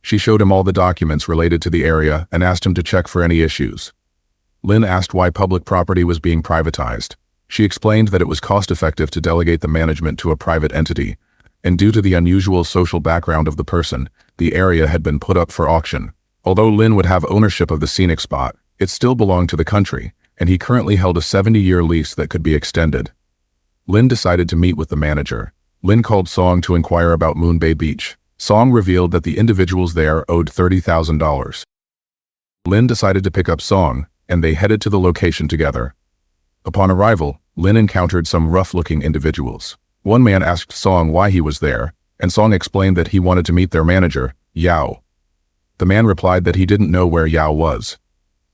Speaker 1: She showed him all the documents related to the area and asked him to check for any issues. Lin asked why public property was being privatized. She explained that it was cost-effective to delegate the management to a private entity, and due to the unusual social background of the person, the area had been put up for auction. Although Lin would have ownership of the scenic spot, it still belonged to the country, and he currently held a 70-year lease that could be extended. Lin decided to meet with the manager. Lin called Song to inquire about Moon Bay Beach. Song revealed that the individuals there owed $30,000. Lin decided to pick up Song, and they headed to the location together. Upon arrival, Lin encountered some rough-looking individuals. One man asked Song why he was there, and Song explained that he wanted to meet their manager, Yao. The man replied that he didn't know where Yao was.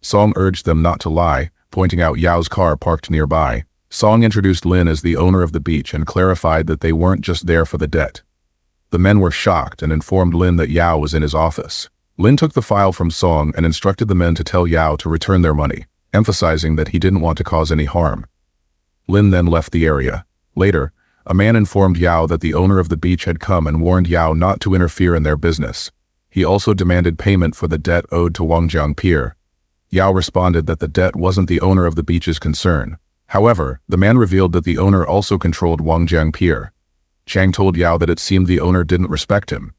Speaker 1: Song urged them not to lie, pointing out Yao's car parked nearby. Song introduced Lin as the owner of the beach and clarified that they weren't just there for the debt. The men were shocked and informed Lin that Yao was in his office. Lin took the file from Song and instructed the men to tell Yao to return their money, emphasizing that he didn't want to cause any harm. Lin then left the area. Later, a man informed Yao that the owner of the beach had come and warned Yao not to interfere in their business. He also demanded payment for the debt owed to Wangjiang Pier. Yao responded that the debt wasn't the owner of the beach's concern. However, the man revealed that the owner also controlled Wangjiang Pier. Chang told Yao that it seemed the owner didn't respect him.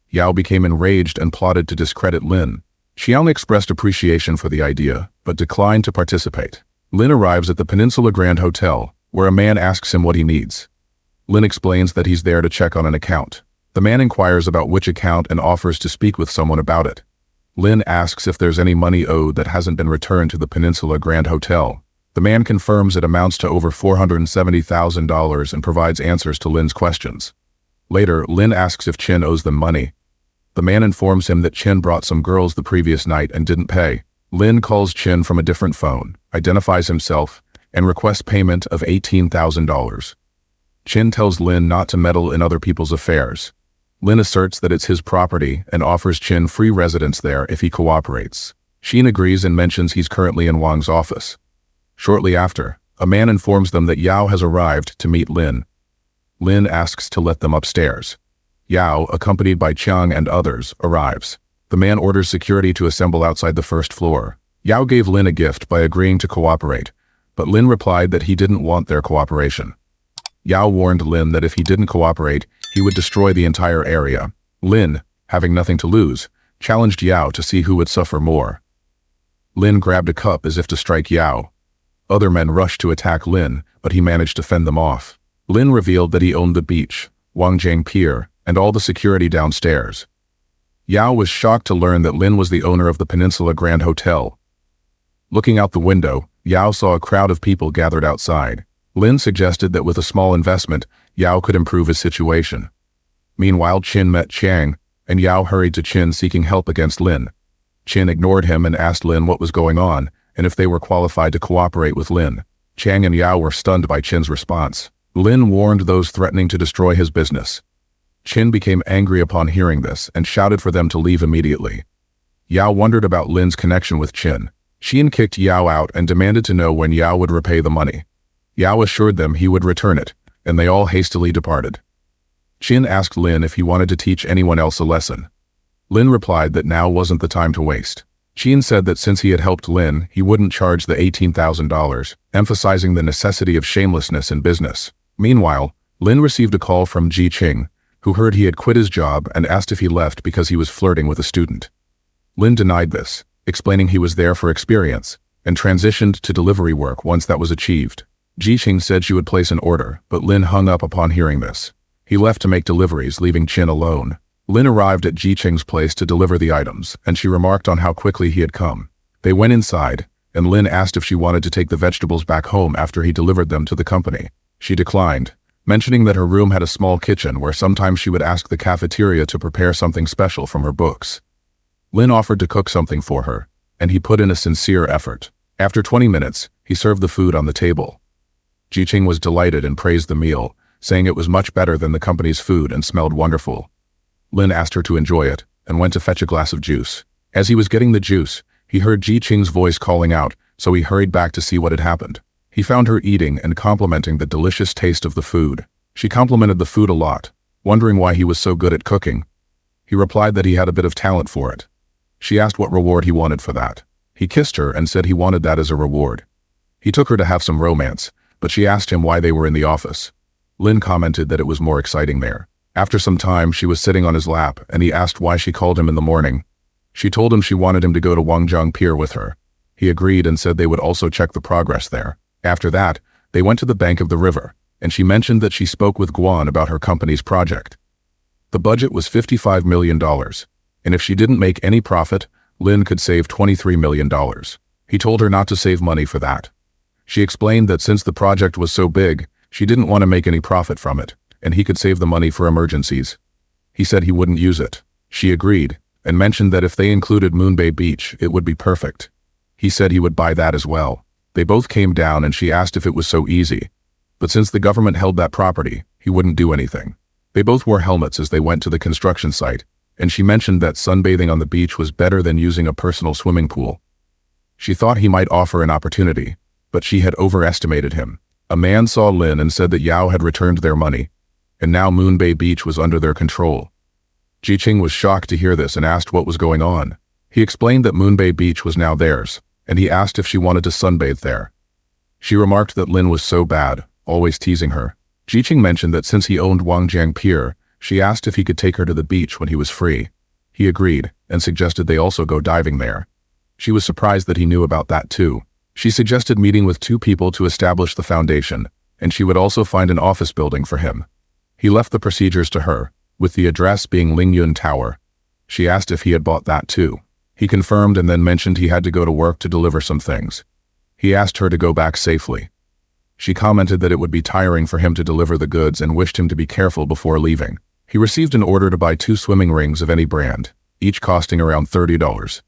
Speaker 1: Yao became enraged and plotted to discredit Lin. Xiang expressed appreciation for the idea, but declined to participate. Lin arrives at the Peninsula Grand Hotel, where a man asks him what he needs. Lin explains that he's there to check on an account. The man inquires about which account and offers to speak with someone about it. Lin asks if there's any money owed that hasn't been returned to the Peninsula Grand Hotel. The man confirms it amounts to over $470,000 and provides answers to Lin's questions. Later, Lin asks if Chin owes them money. The man informs him that Chin brought some girls the previous night and didn't pay. Lin calls Chin from a different phone, identifies himself, and requests payment of $18,000. Chin tells Lin not to meddle in other people's affairs. Lin asserts that it's his property and offers Chin free residence there if he cooperates. Shin agrees and mentions he's currently in Wang's office. Shortly after, a man informs them that Yao has arrived to meet Lin. Lin asks to let them upstairs. Yao, accompanied by Chiang and others, arrives. The man orders security to assemble outside the first floor. Yao gave Lin a gift by agreeing to cooperate, but Lin replied that he didn't want their cooperation. Yao warned Lin that if he didn't cooperate, he would destroy the entire area. Lin, having nothing to lose, challenged Yao to see who would suffer more. Lin grabbed a cup as if to strike Yao. Other men rushed to attack Lin, but he managed to fend them off. Lin revealed that he owned the beach, Wangjiang Pier, and all the security downstairs. Yao was shocked to learn that Lin was the owner of the Peninsula Grand Hotel. Looking out the window, Yao saw a crowd of people gathered outside. Lin suggested that with a small investment, Yao could improve his situation. Meanwhile, Chin met Chiang, and Yao hurried to Chin seeking help against Lin. Chin ignored him and asked Lin what was going on, and if they were qualified to cooperate with Lin. Chiang and Yao were stunned by Chin's response. Lin warned those threatening to destroy his business. Chin became angry upon hearing this and shouted for them to leave immediately. Yao wondered about Lin's connection with Chin. Chin kicked Yao out and demanded to know when Yao would repay the money. Yao assured them he would return it, and they all hastily departed. Chin asked Lin if he wanted to teach anyone else a lesson. Lin replied that now wasn't the time to waste. Chin said that since he had helped Lin, he wouldn't charge the $18,000, emphasizing the necessity of shamelessness in business. Meanwhile, Lin received a call from Ji Qing, who heard he had quit his job and asked if he left because he was flirting with a student. Lin denied this, explaining he was there for experience, and transitioned to delivery work once that was achieved. Ji Qing said she would place an order, but Lin hung up upon hearing this. He left to make deliveries, leaving Chin alone. Lin arrived at Ji Qing's place to deliver the items, and she remarked on how quickly he had come. They went inside, and Lin asked if she wanted to take the vegetables back home after he delivered them to the company. She declined, mentioning that her room had a small kitchen where sometimes she would ask the cafeteria to prepare something special from her books. Lin offered to cook something for her, and he put in a sincere effort. After 20 minutes, he served the food on the table. Ji Qing was delighted and praised the meal, saying it was much better than the company's food and smelled wonderful. Lin asked her to enjoy it, and went to fetch a glass of juice. As he was getting the juice, he heard Ji Qing's voice calling out, so he hurried back to see what had happened. He found her eating and complimenting the delicious taste of the food. She complimented the food a lot, wondering why he was so good at cooking. He replied that he had a bit of talent for it. She asked what reward he wanted for that. He kissed her and said he wanted that as a reward. He took her to have some romance, but she asked him why they were in the office. Lin commented that it was more exciting there. After some time, she was sitting on his lap, and he asked why she called him in the morning. She told him she wanted him to go to Wangjang Pier with her. He agreed and said they would also check the progress there. After that, they went to the bank of the river, and she mentioned that she spoke with Guan about her company's project. The budget was $55 million, and if she didn't make any profit, Lin could save $23 million. He told her not to save money for that. She explained that since the project was so big, she didn't want to make any profit from it, and he could save the money for emergencies. He said he wouldn't use it. She agreed, and mentioned that if they included Moonbay Beach, it would be perfect. He said he would buy that as well. They both came down and she asked if it was so easy. But since the government held that property, he wouldn't do anything. They both wore helmets as they went to the construction site, and she mentioned that sunbathing on the beach was better than using a personal swimming pool. She thought he might offer an opportunity, but she had overestimated him. A man saw Lin and said that Yao had returned their money, and now Moonbay Beach was under their control. Jiqing was shocked to hear this and asked what was going on. He explained that Moonbay Beach was now theirs, and he asked if she wanted to sunbathe there. She remarked that Lin was so bad, always teasing her. Jiqing mentioned that since he owned Wangjang Pier, she asked if he could take her to the beach when he was free. He agreed, and suggested they also go diving there. She was surprised that he knew about that too. She suggested meeting with 2 people to establish the foundation, and she would also find an office building for him. He left the procedures to her, with the address being Lingyun Tower. She asked if he had bought that too. He confirmed and then mentioned he had to go to work to deliver some things. He asked her to go back safely. She commented that it would be tiring for him to deliver the goods and wished him to be careful before leaving. He received an order to buy 2 swimming rings of any brand, each costing around $30.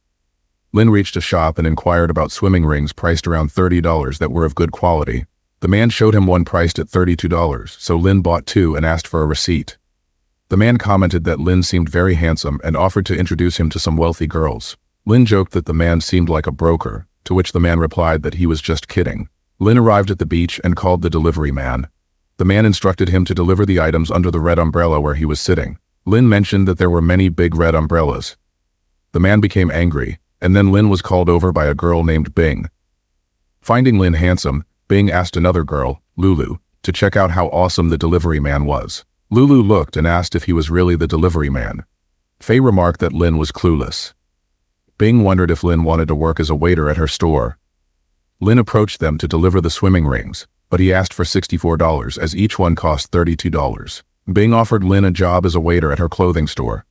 Speaker 1: Lin reached a shop and inquired about swimming rings priced around $30 that were of good quality. The man showed him one priced at $32, so Lin bought 2 and asked for a receipt. The man commented that Lin seemed very handsome and offered to introduce him to some wealthy girls. Lin joked that the man seemed like a broker, to which the man replied that he was just kidding. Lin arrived at the beach and called the delivery man. The man instructed him to deliver the items under the red umbrella where he was sitting. Lin mentioned that there were many big red umbrellas. The man became angry, and then Lin was called over by a girl named Bing. Finding Lin handsome, Bing asked another girl, Lulu, to check out how awesome the delivery man was. Lulu looked and asked if he was really the delivery man. Faye remarked that Lin was clueless. Bing wondered if Lin wanted to work as a waiter at her store. Lin approached them to deliver the swimming rings, but he asked for $64 as each one cost $32. Bing offered Lin a job as a waiter at her clothing store.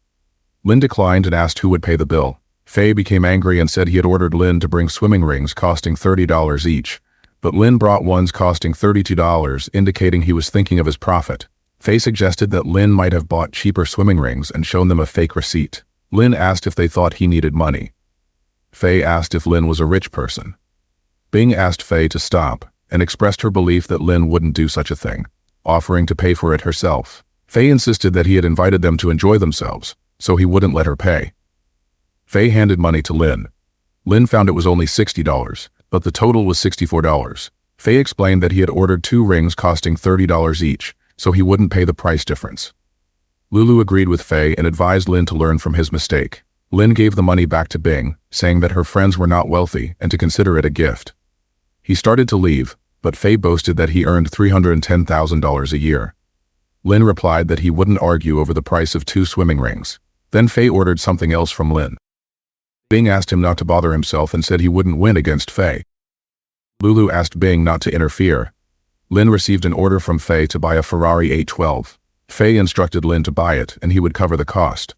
Speaker 1: Lin declined and asked who would pay the bill. Faye became angry and said he had ordered Lin to bring swimming rings costing $30 each, but Lin brought ones costing $32, indicating he was thinking of his profit. Faye suggested that Lin might have bought cheaper swimming rings and shown them a fake receipt. Lin asked if they thought he needed money. Faye asked if Lin was a rich person. Bing asked Faye to stop and expressed her belief that Lin wouldn't do such a thing, offering to pay for it herself. Faye insisted that he had invited them to enjoy themselves, so he wouldn't let her pay. Faye handed money to Lin. Lin found it was only $60, but the total was $64. Faye explained that he had ordered 2 rings costing $30 each, so he wouldn't pay the price difference. Lulu agreed with Faye and advised Lin to learn from his mistake. Lin gave the money back to Bing, saying that her friends were not wealthy and to consider it a gift. He started to leave, but Faye boasted that he earned $310,000 a year. Lin replied that he wouldn't argue over the price of 2 swimming rings. Then Faye ordered something else from Lin. Bing asked him not to bother himself and said he wouldn't win against Faye. Lulu asked Bing not to interfere. Lin received an order from Faye to buy a Ferrari 812. Faye instructed Lin to buy it and he would cover the cost.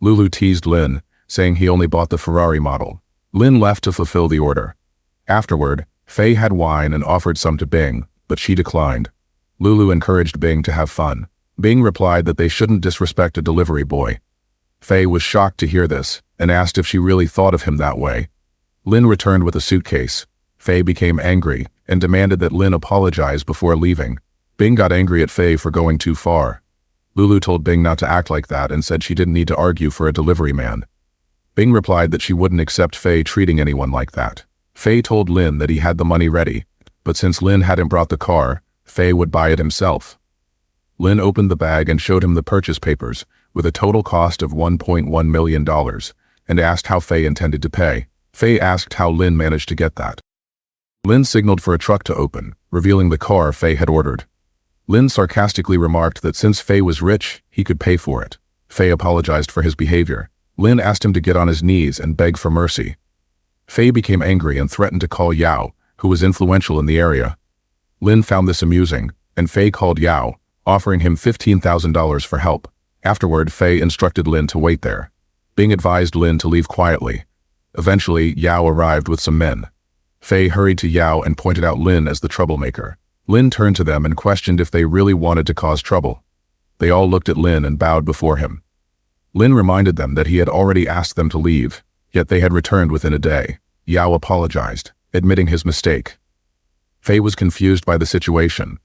Speaker 1: Lulu teased Lin, saying he only bought the Ferrari model. Lin left to fulfill the order. Afterward, Faye had wine and offered some to Bing, but she declined. Lulu encouraged Bing to have fun. Bing replied that they shouldn't disrespect a delivery boy. Faye was shocked to hear this and asked if she really thought of him that way. Lin returned with a suitcase. Faye became angry and demanded that Lin apologize before leaving. Bing got angry at Faye for going too far. Lulu told Bing not to act like that and said she didn't need to argue for a delivery man. Bing replied that she wouldn't accept Faye treating anyone like that. Faye told Lin that he had the money ready, but since Lin hadn't brought the car, Faye would buy it himself. Lin opened the bag and showed him the purchase papers, with a total cost of $1.1 million, and asked how Faye intended to pay. Faye asked how Lin managed to get that. Lin signaled for a truck to open, revealing the car Faye had ordered. Lin sarcastically remarked that since Faye was rich, he could pay for it. Faye apologized for his behavior. Lin asked him to get on his knees and beg for mercy. Faye became angry and threatened to call Yao, who was influential in the area. Lin found this amusing, and Faye called Yao, offering him $15,000 for help. Afterward, Faye instructed Lin to wait there, Bing advised Lin to leave quietly. Eventually, Yao arrived with some men. Faye hurried to Yao and pointed out Lin as the troublemaker. Lin turned to them and questioned if they really wanted to cause trouble. They all looked at Lin and bowed before him. Lin reminded them that he had already asked them to leave, yet they had returned within a day. Yao apologized, admitting his mistake. Faye was confused by the situation.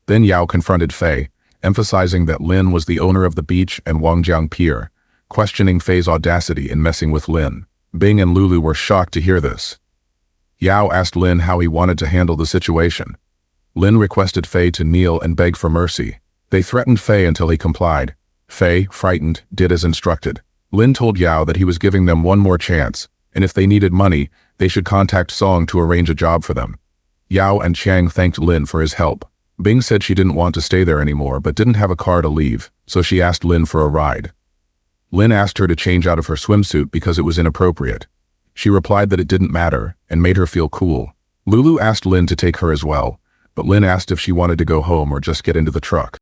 Speaker 1: Then Yao confronted Faye, emphasizing that Lin was the owner of the beach and Wangjiang Pier, questioning Faye's audacity in messing with Lin. Bing and Lulu were shocked to hear this. Yao asked Lin how he wanted to handle the situation. Lin requested Faye to kneel and beg for mercy. They threatened Faye until he complied. Faye, frightened, did as instructed. Lin told Yao that he was giving them one more chance, and if they needed money, they should contact Song to arrange a job for them. Yao and Chang thanked Lin for his help. Bing said she didn't want to stay there anymore but didn't have a car to leave, so she asked Lin for a ride. Lin asked her to change out of her swimsuit because it was inappropriate. She replied that it didn't matter and made her feel cool. Lulu asked Lin to take her as well, but Lin asked if she wanted to go home or just get into the truck.